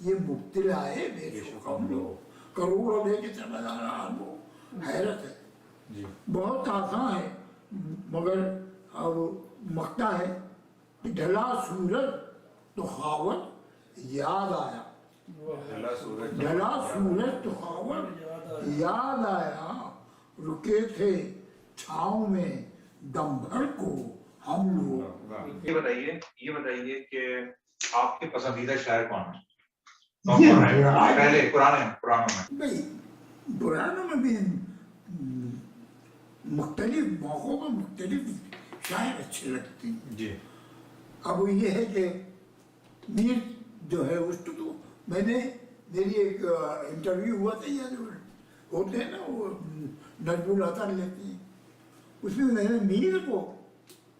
ये मुब्तिलाए बेशुकम लोग। करोड़ों लेके चला जा रहा है, वो हैरत है। जी बहुत आसान है मगर अब मकता है कि ढला सूरज तो खावत याद आया, ढला सूरज तो खावत याद आया रुके थे छाँव में दम भर को हम लोग। ये बताइए कि आपके पसंदीदा शायर कौन है? पहले पुरानों में भाई पुरानों में भी मुख्तलिफ मौक़ों पर मुख्तलिफ शायर अच्छे लगते हैं। जी अब ये है कि मीर जो है उसको तो मैंने, मेरी एक इंटरव्यू हुआ था, या जो होते हैं ना वो नजमुल अतर लेते हैं, उसमें मैंने मीर को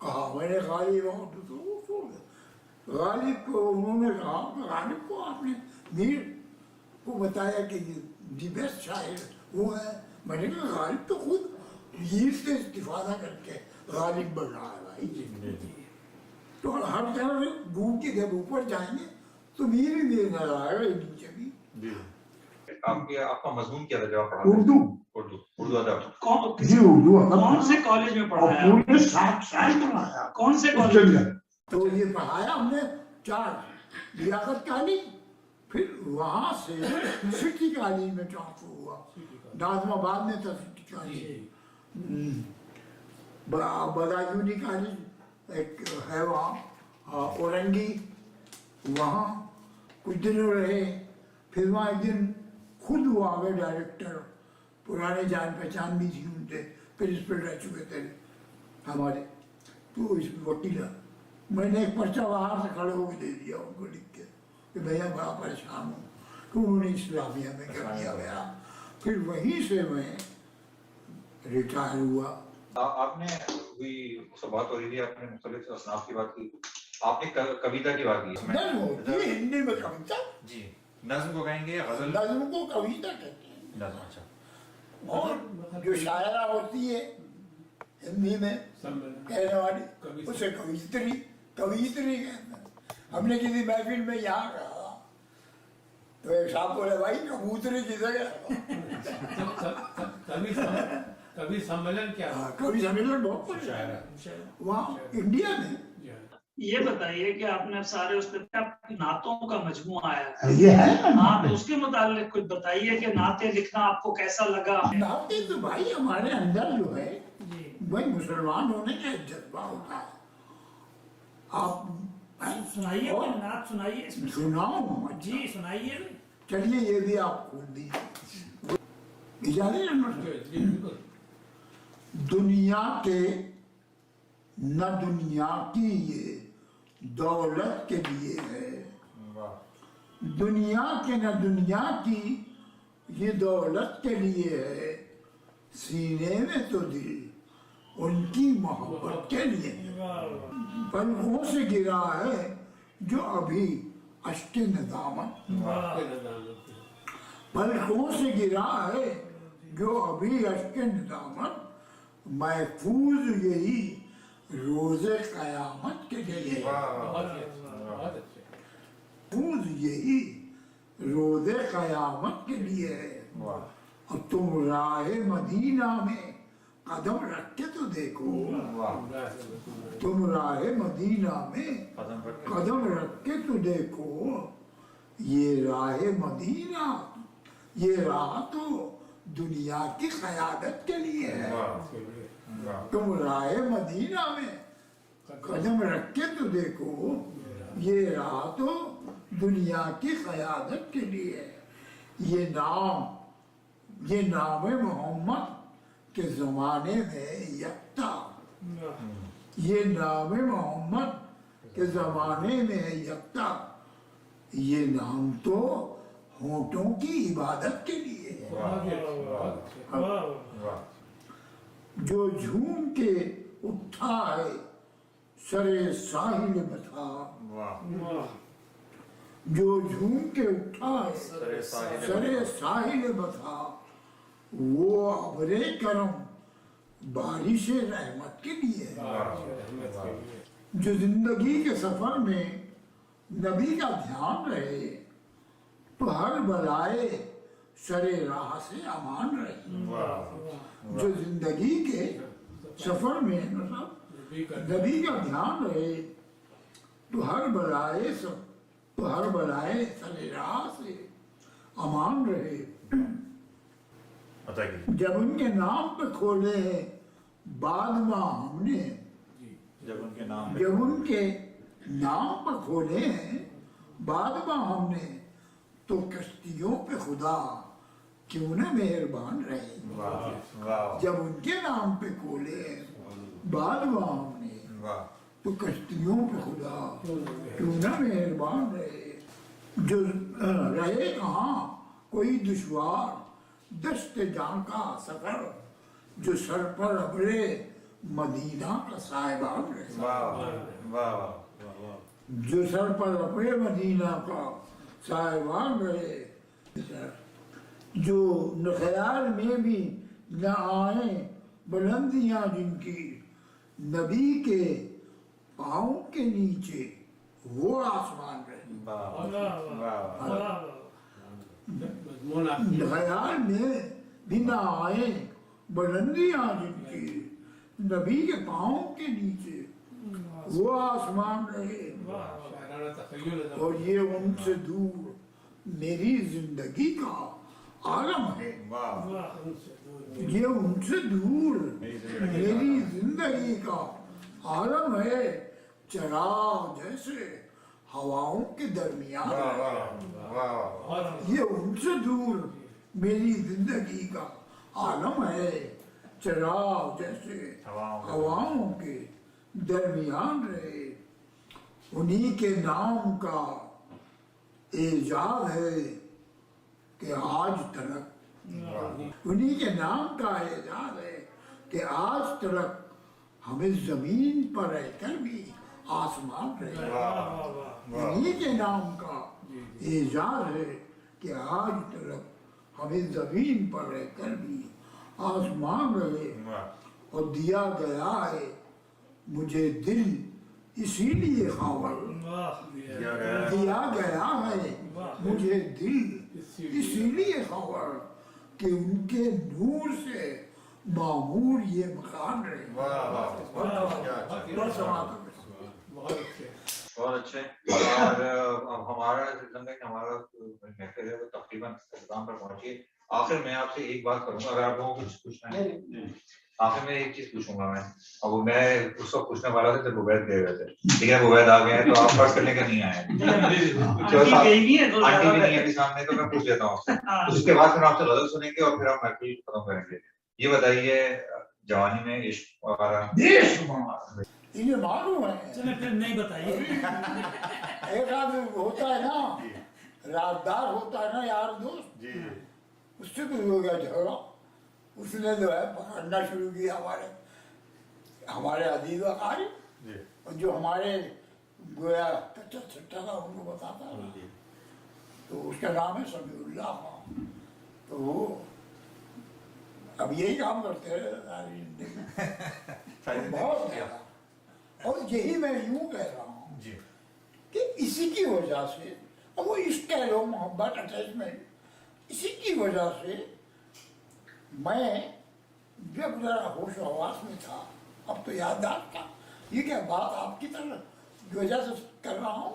कहा, मैंने गालिब और दूसरों को गालिब को उन्होंने कहा, गालिब को आपने मीर को बताया कि दी बेस्ट शायर वो है। मैंने कहा गालिब तो खुद मीर से इस्तिफादा करके गालिब बन रहा है भाई। तो हर तरफ घूम के जब ऊपर जाएंगे तो मीर ही मीर नजर आएगा, नीचे भी। आपका मजमून क्या था जब आप पढ़ा? उर्दू अदब। कौन से कॉलेज में पढ़ाया? पूरे 7 साल पढ़ाया। कौन से कॉलेज में? तो ये पढ़ाया हमने 4 लियाकत कहानी, फिर वहाँ से सिटी कॉलेज में ट्रांसफर हुआ, नाज़िमाबाद में था सिटी कॉलेज, बदायूनी कॉलेज एक है वहाँ, औरंगी, वहाँ कुछ दिनों रहे। फिर वहाँ एक दिन खुद वो आ गए डायरेक्टर, पुराने जान पहचान भी थी उनसे, प्रिंसिपल रह चुके थे हमारे, तो इस वकीला मैंने एक पर्चा बाहर से खड़े होकर दे दिया उनको लिख के कि भैया बड़ा परेशान हूँ, तो उन्होंने इस्लामिया में कर दिया गया। फिर वहीं से मैं रिटायर हुआ। आपने हुई उससे बात हो रही थी, आपने मुख्तलिफ असनाफ की बात की, आपने कविता की बात की। नज़्म होती है हिंदी में कविता, जी, नज्म को कहेंगे या गजल? नज़्म को कविता कहते हैं, नज्म, अच्छा। और जो शायरा होती है हिंदी में कहने वाली उसे कवित्री कहते हैं। हमने किसी महफिल में यहाँ कहा तो एक साहब बोले भाई कबूतरी की जगह कवि सम्मेलन क्या है? कवि सम्मेलन बहुत कुछ है वहाँ इंडिया में। ये बताइए कि आपने सारे उस पर नातों का मजमूआ आया है, ये है हाँ, तो उसके मुतालिक कुछ बताइए कि नाते लिखना आपको कैसा लगा? नाते तो भाई हमारे अंदर जो है वही मुसलमान होने का एक जज्बा होता है। आप सुनाइए, और नात सुनाइए, सुनाओ जी सुनाइए। चलिए ये भी आप खोल दीजिए, इजाजत है ना? दुनिया के न दुनिया की ये दौलत के लिए है, दुनिया के न दुनिया की ये दौलत के लिए है, सीने में तो दिल उनकी मोहब्बत के लिए है। पलकों से गिरा है जो अभी अश्क नदामत, पलकों से गिरा है जो अभी अश्क नदामत, महफूज यही रोज़े क़यामत के लिए, महफूज यही रोज़े क़यामत के लिए है। और तुम राह मदीना में कदम रख के तो देखो, तुम राह मदीना में कदम रख के तो देखो, ये राह मदीना, ये राह तो दुनिया की क़यादत के लिए है। तुम राह मदीना में कदम रख के तो देखो, ये राह तो दुनिया की क़यादत के लिए है। ये नाम मोहम्मद के ज़माने में यकता, ये नाम मोहम्मद के ज़माने में यकता, ये नाम तो होठों की इबादत के लिए है। जो झूम के उठा है सरे साहिल बता, जो झूम के उठा है सरे साहिल बता, वो अबरे करम बारिश रहमत के लिए है। जो जिंदगी के सफर में नबी का ध्यान रहे, तो हर बलाए सरे राह से अमान रहे। जो जिंदगी के सफर में मतलब नबी का ध्यान रहे, तो हर बलाए सरे राह से अमान रहे। जब उनके नाम पे खोले हैं बादमां हमने, जब उनके नाम पर खोले हैं बादमां हमने, तो कश्तियों पे खुदा क्यों न मेहरबान रहे। जब उनके नाम पे खोले हैं बादमां हमने, तो कश्तियों पे खुदा क्यों न मेहरबान रहे। जो रहे कहाँ कोई दुश्वार दस्त जान का सफर, जो सर पर अबरे मदीना का साहिबान रहे, जो सर पर अबरे मदीना का साहिबान रहे। जो न ख्याल में भी न आए बुलंदियां जिनकी, नबी के पाँव के नीचे वो आसमान रहे। ख्याल में भी न आए बुलंदियां जिनकी, नबी के पाँव के नीचे वो आसमान रहे। और ये उनसे दूर मेरी जिंदगी का आलम है, वाह ये उनसे दूर मेरी जिंदगी का आलम है, चराग जैसे हवाओं के दरमियान वाह है। वाह वाह ये उनसे दूर मेरी जिंदगी का आलम है, चराग जैसे हवाओं के दरमियान रहे। उन्हीं के नाम का एजाज है कि आज तक, उन्हीं के नाम का एजाज है कि आज तक हमें जमीन पर रहकर भी आसमान रहे। उन्हीं के नाम का एजाज है कि आज तक हमें जमीन पर रहकर भी आसमान रहे। और दिया गया है मुझे दिल इसीलिए खावर, दिया गया है मुझे दिल इसीलिए खावर कि उनके नूर से मामूर ये मकान रहे। बहुत अच्छे। और अब हमारा सिलसिला है कि हमारा महफिल है वो तकरीबन इख्तिताम पर पहुंची है। आखिर में आपसे एक बात करूंगा, अगर आप लोगों को कुछ पूछना है, आखिर में एक चीज पूछूंगा मैं। अब मैं उसको पूछने वाला था जब उबैद गए हुए थे, ठीक है, उबैद आ गए हैं तो आप फर्स्ट करने का नहीं आए। आंटी भी नहीं है सामने, तो मैं पूछ लेता हूँ आपसे, उसके बाद फिर आपसे गजल सुनेंगे और फिर हम महफिल खत्म करेंगे। ये बताइए, जवानी में इश्क वगैरह इन्हें मालूम है, चलो फिर नहीं बताइए। एक आदमी होता है ना, राजदार होता है ना यार दोस्त, उससे कुछ हो गया झगड़ा, उसने जो है पकड़ना शुरू किया हमारे अजीज वकारी, और जो हमारे गोया कच्चा छट्टा था उनको बताता था, तो उसका नाम है समीउल्लाह खान। तो वो अब यही काम करते हैं सारी जिंदगी, बहुत ज्यादा। और यही मैं यूं कह रहा हूँ कि इसी की वजह से, अब वो इश्क कह लो, मोहब्बत, अटैचमेंट, इसी की वजह से मैं जब जरा होश हवास में था, अब तो याददाश्त था, ये क्या बात आपकी तरह वजह से कर रहा हूँ,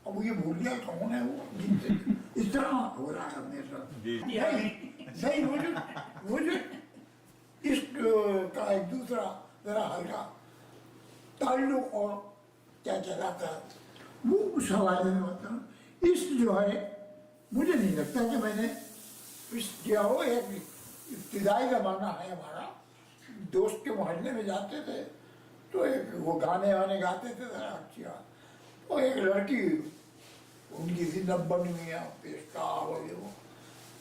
अब ये भूल गया कौन है वो, जिनसे इस तरह हो रहा है मेरे साथ। नहीं वो जो इश्क का एक दूसरा जरा हल्का ताल्लुक और क्या कहलाता है वो उस हवाले में होता है। इश्क जो है, मुझे नहीं लगता कि मैंने इश्क किया हो। एक इब्तिदाई ज़माना है हमारा, दोस्त के मोहल्ले में जाते थे तो एक वो गाने वाने गाते थे जरा अच्छी बात, तो एक लड़की उनकी जिन्नत बनी हुई है, पेशकार और ये वो,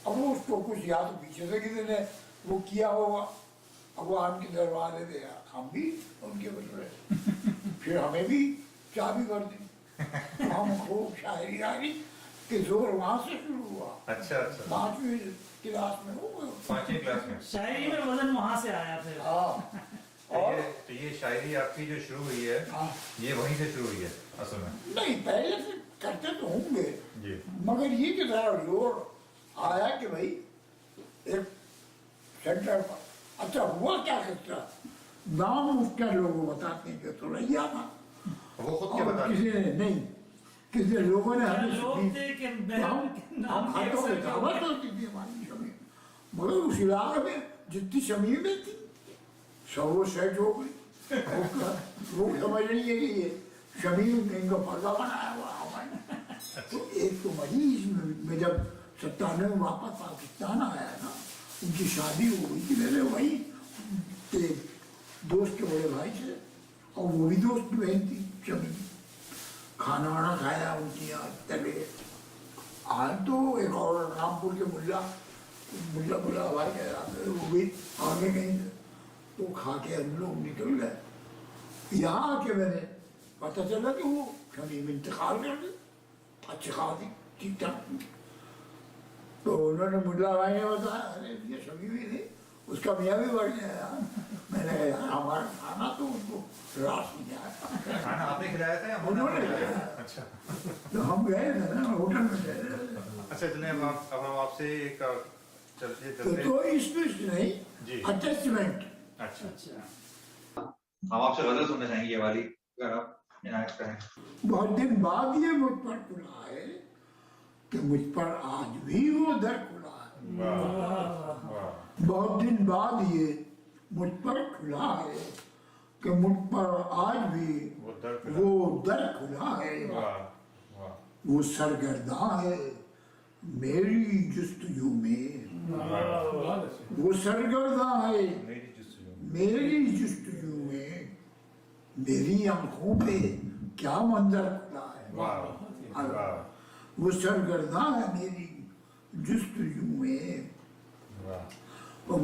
अब वो उसको कुछ या तो पीछे से किसी ने वो किया होगा, अब वो आम के दरवाजे दे, हम भी उनके बदले फिर हमें भी चाबी कर दी। हम खूब शायरी गाई कि जोर वहाँ से शुरू हुआ। अच्छा 5वीं क्लास में वो 5वीं क्लास में शायरी में वजन वहाँ से आया फिर। हाँ, और तो ये शायरी आपकी जो शुरू हुई है, ये वहीं से शुरू हुई है असल में? नहीं, पहले से करते तो होंगे जी, मगर ये कि जरा जोर आया कि भाई एक सेंटर पर। अच्छा हुआ क्या करता, नाम उसका लोग बताते हैं कि तो रैया था, वो खुद क्या और बता किसी ने नहीं, किसी लोगों ने हमें लोग थे कि हम हाथों में दावत होती थी हमारी शमीर, मगर उस इलाके में जितनी शमीरें थी सब वो सेट हो गई। वो समझ नहीं है कि ये शमीर ने इनका पर्दा बनाया हुआ हमारे। तो एक तो मरीज में जब 97 में वापस पाकिस्तान आया ना, उनकी शादी हो गई थी मेरे वही के दोस्त के बड़े भाई से, और वो भी दोस्त की बहन थी शमीर। खाना वाना खाया उनकी यहाँ तले। आज तो एक और रामपुर के मुल्ला हवाई कह रहा था, वो भी आगे गई थे, तो खा के हम लोग निकल गए। यहाँ आके मैंने पता चला कि वो शमीम इंतकाल कर गई, अच्छी खासी ठीक ठाक। तो उन्होंने मुल्ला भाई ने बताया, अरे ये शमीम ही थी, उसका मियाँ भी बढ़ गया। मैंने कहा यार हमारा खाना तो उनको रास नहीं आया। खाना आपने खिलाया था या उन्होंने खिलाया। अच्छा तो हम गए थे ना होटल में गए। अच्छा, चलिए अब हम आपसे एक चलते तो इसमें नहीं जी, अटैचमेंट। अच्छा हम आपसे गजल सुनना चाहेंगे, ये वाली अगर आप इनायत करें। बहुत दिन बाद ये मुझ पर खुला है कि मुझ पर आज भी वो दर खुला है। वाह वाह बहुत दिन बाद ये मुझ पर खुला है कि मुझ पर आज भी वो दर खुला। वो दर खुला है। वाह वाह वो सरगर्दा है मेरी जुस्तजू में, बहुत अच्छे। वो सरगर्दा है मेरी जिस्म मेरी जुस्तजू में, मेरी आंखों पे क्या मंजर खुला है। वाह वाह वो सरगर्दा है मेरी जुस्तजू में, वाह और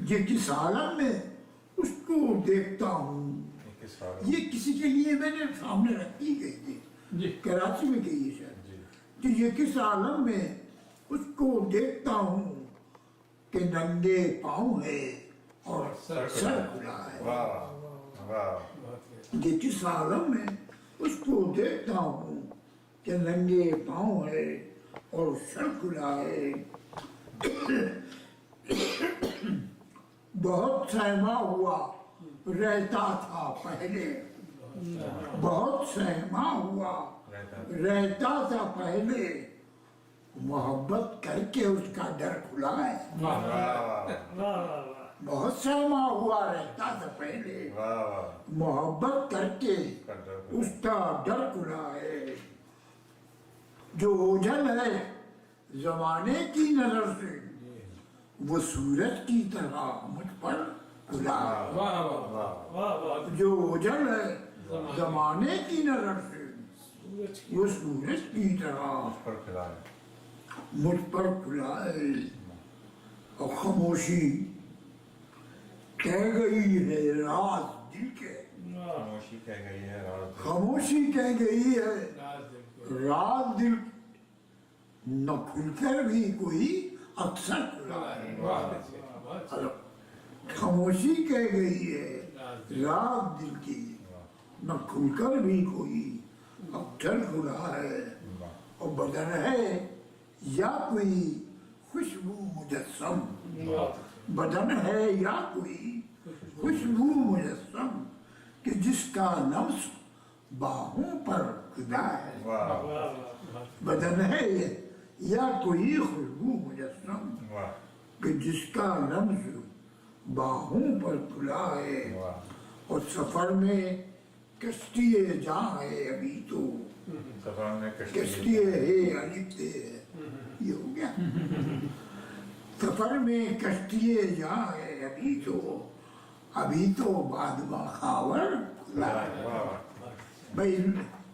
ये किस आलम में उसको देखता हूँ। ये किस हाल ये किसी के लिए मैंने सामने रखी गई थी, जी कराची में गई है शायद, जी कि ये किस आलम में उसको देखता हूँ कि नंगे पाँव है और सर सर खुला है। वाह वाह बहुत ही ये किस आलम में उसको देखता हूँ कि नंगे पाँव है और सर खुला है। बहुत सहमा हुआ रहता था पहले, बहुत सहमा हुआ रहता था पहले, मोहब्बत करके उसका डर खुला है। वाह बहुत सहमा हुआ रहता था पहले, वाह मोहब्बत करके उसका डर खुला है। जो ओझल है जमाने की नजर से, वो सूरज की तरह मुझ पर खुला है। वाह वाह वाह वाह। जो ओझल है जमाने की नजर से, वो सूरज की तरह पर खिला है मुझ पर खुला है। और खामोशी कह गई है राज दिल के, खामोशी कह गई है रात खामोशी कह गई है राज दिल के। रात दिल न खुलकर भी कोई अक्सर खुला है। बहुत अच्छे, बहुत अच्छे। खामोशी कह गई है रात दिल की, न खुलकर भी कोई अक्सर खुला है। और बदन है या कोई खुशबू मुजस्सम, बहुत अच्छे। बदन है या कोई खुशबू मुजस्सम, कि जिसका लफ्ज बाहों पर खुदा है। वाह वाह वाह। बदन है या कोई खुशबू मुजस्सम, वाह कि जिसका लफ्ज बाहों पर खुला है। वाह और सफर में कश्ती जहाँ है अभी तो, सफर में कश्ती है अलिफ्ते है, ये हो गया। सफर में कश्ती जहाँ है अभी तो बादमा खावर खुला है। वाह भाई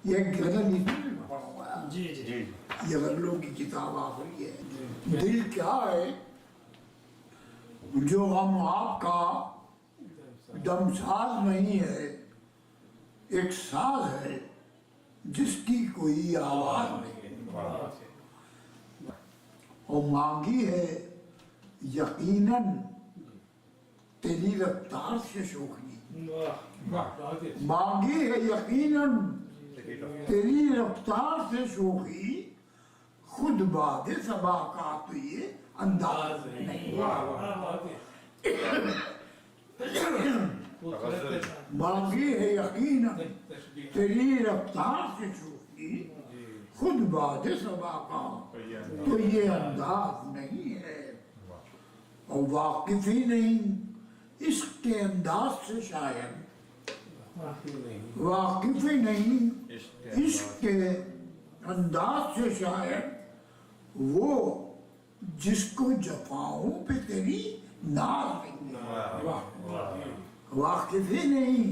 ये गजल नहीं पढ़ूंगा, जी जी जी ये गजलों की किताब आखिरी है। दिल क्या है जो हम आपका दमसाज नहीं है, एक साज है जिसकी कोई आवाज नहीं। बहुत अच्छे। और मांगी है यकीनन तेरी रफ्तार से शोखनी, वाह बहुत ही अच्छे। मांगी है यकीनन तेरी रफ्तार से शोखी, खुद बाद सबा का तो ये अंदाज नहीं। वाह वाह बहुत ही खूबसूरत मांगी है यकीनन तशबीह। तेरी रफ्तार से शोखी, खुद बाद सबा का तो ये अंदाज नहीं है। और वाकिफ ही नहीं इसके अंदाज से शायद, वाकिफ ही नहीं इसके अंदाज से शायद, वो जिसको जफाओं पे तेरी नाज नहीं। वाकिफ ही नहीं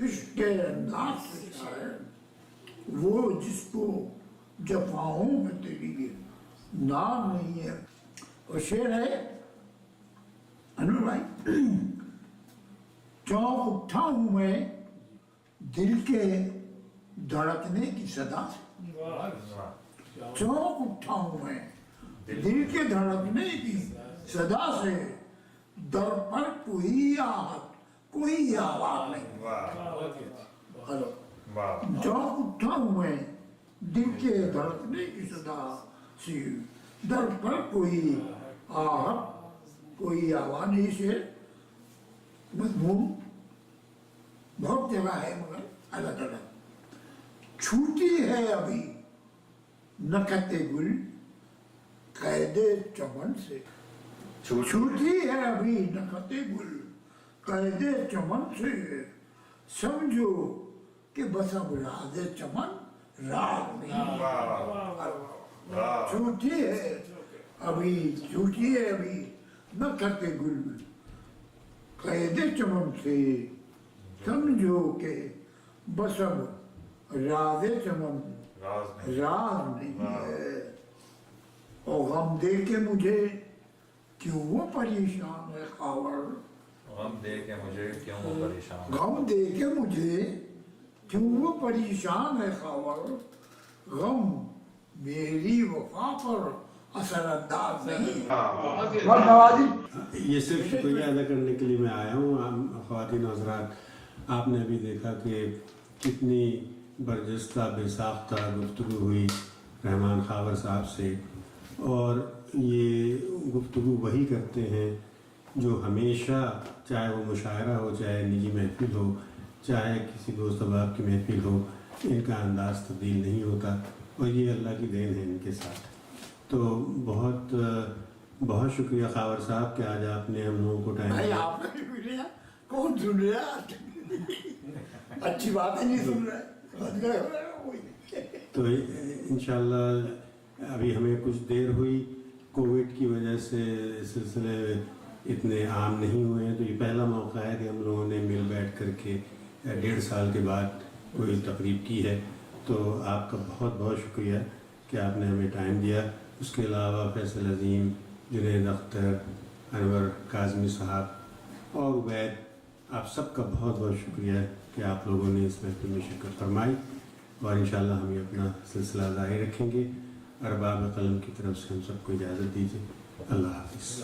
इसके अंदाज से शायद, वो जिसको जफाओं पे तेरी नाज नहीं है। और शेर है अनु भाई, चौंक उठा हूं मैं दिल के धड़कने की सदा से, चौंक उठा हूं मैं दिल के धड़कने की सदा से, दर पर कोई आहट कोई आवाज नहीं। बहुत ही अच्छे। हेलो, वाह चौंक उठा हूं मैं दिल के धड़कने की सदा से, दर पर कोई आहट कोई आवाज नहीं। से मजमून बहुत जगह है मगर अलग अलग, छूटी है अभी नखते गुल कैदे चमन से छूटी है अभी नखते गुल कैदे चमन से समझो कि बस अब राधे चमन राग नहीं छूटी है अभी नखते गुल कैदे चमन से समझो के बस अब राधे चमन राज नहीं है। और गम दे के मुझे क्यों वो परेशान है खावर गम दे के मुझे क्यों वो परेशान गम दे के मुझे क्यों वो परेशान है खावर गम मेरी वफा पर असरअंदाज नहीं है। बहुत नवाजी ये सिर्फ शुक्रिया अदा करने के लिए मैं आया हूँ। ख़वातीन और हज़रात, आपने अभी देखा कि कितनी बरजस्ता बेसाख्ता गुफ्तगू हुई रहमान खावर साहब से, और ये गुफ्तगू वही करते हैं जो हमेशा, चाहे वो मुशायरा हो, चाहे निजी महफिल हो, चाहे किसी दोस्त अहबाब की महफिल हो, इनका अंदाज़ तब्दील नहीं होता, और ये अल्लाह की देन है इनके साथ। तो बहुत बहुत शुक्रिया खावर साहब कि आज आपने हम लोगों को टाइम भाई दिया। आपने भी मिला कौन सुन रहा है? अच्छी बात है, नहीं सुन रहा है। तो इंशाल्लाह अभी हमें कुछ देर हुई, कोविड की वजह से सिलसिले इतने आम नहीं हुए हैं, तो ये पहला मौका है कि हम लोगों ने मिल बैठ करके 1.5 साल के बाद कोई तकरीब की है। तो आपका बहुत बहुत शुक्रिया कि आपने हमें टाइम दिया। उसके अलावा फैसल अजीम, जुनैद अख्तर, अनवर काज़मी साहब और उबैद, आप सबका बहुत बहुत शुक्रिया कि आप लोगों ने इस महफिल में शिरकत फरमाई, और इंशाल्लाह हम ये अपना सिलसिला जारी रखेंगे। अरबाब कलम की तरफ से हम सबको इजाज़त दीजिए। अल्लाह हाफ़िज़।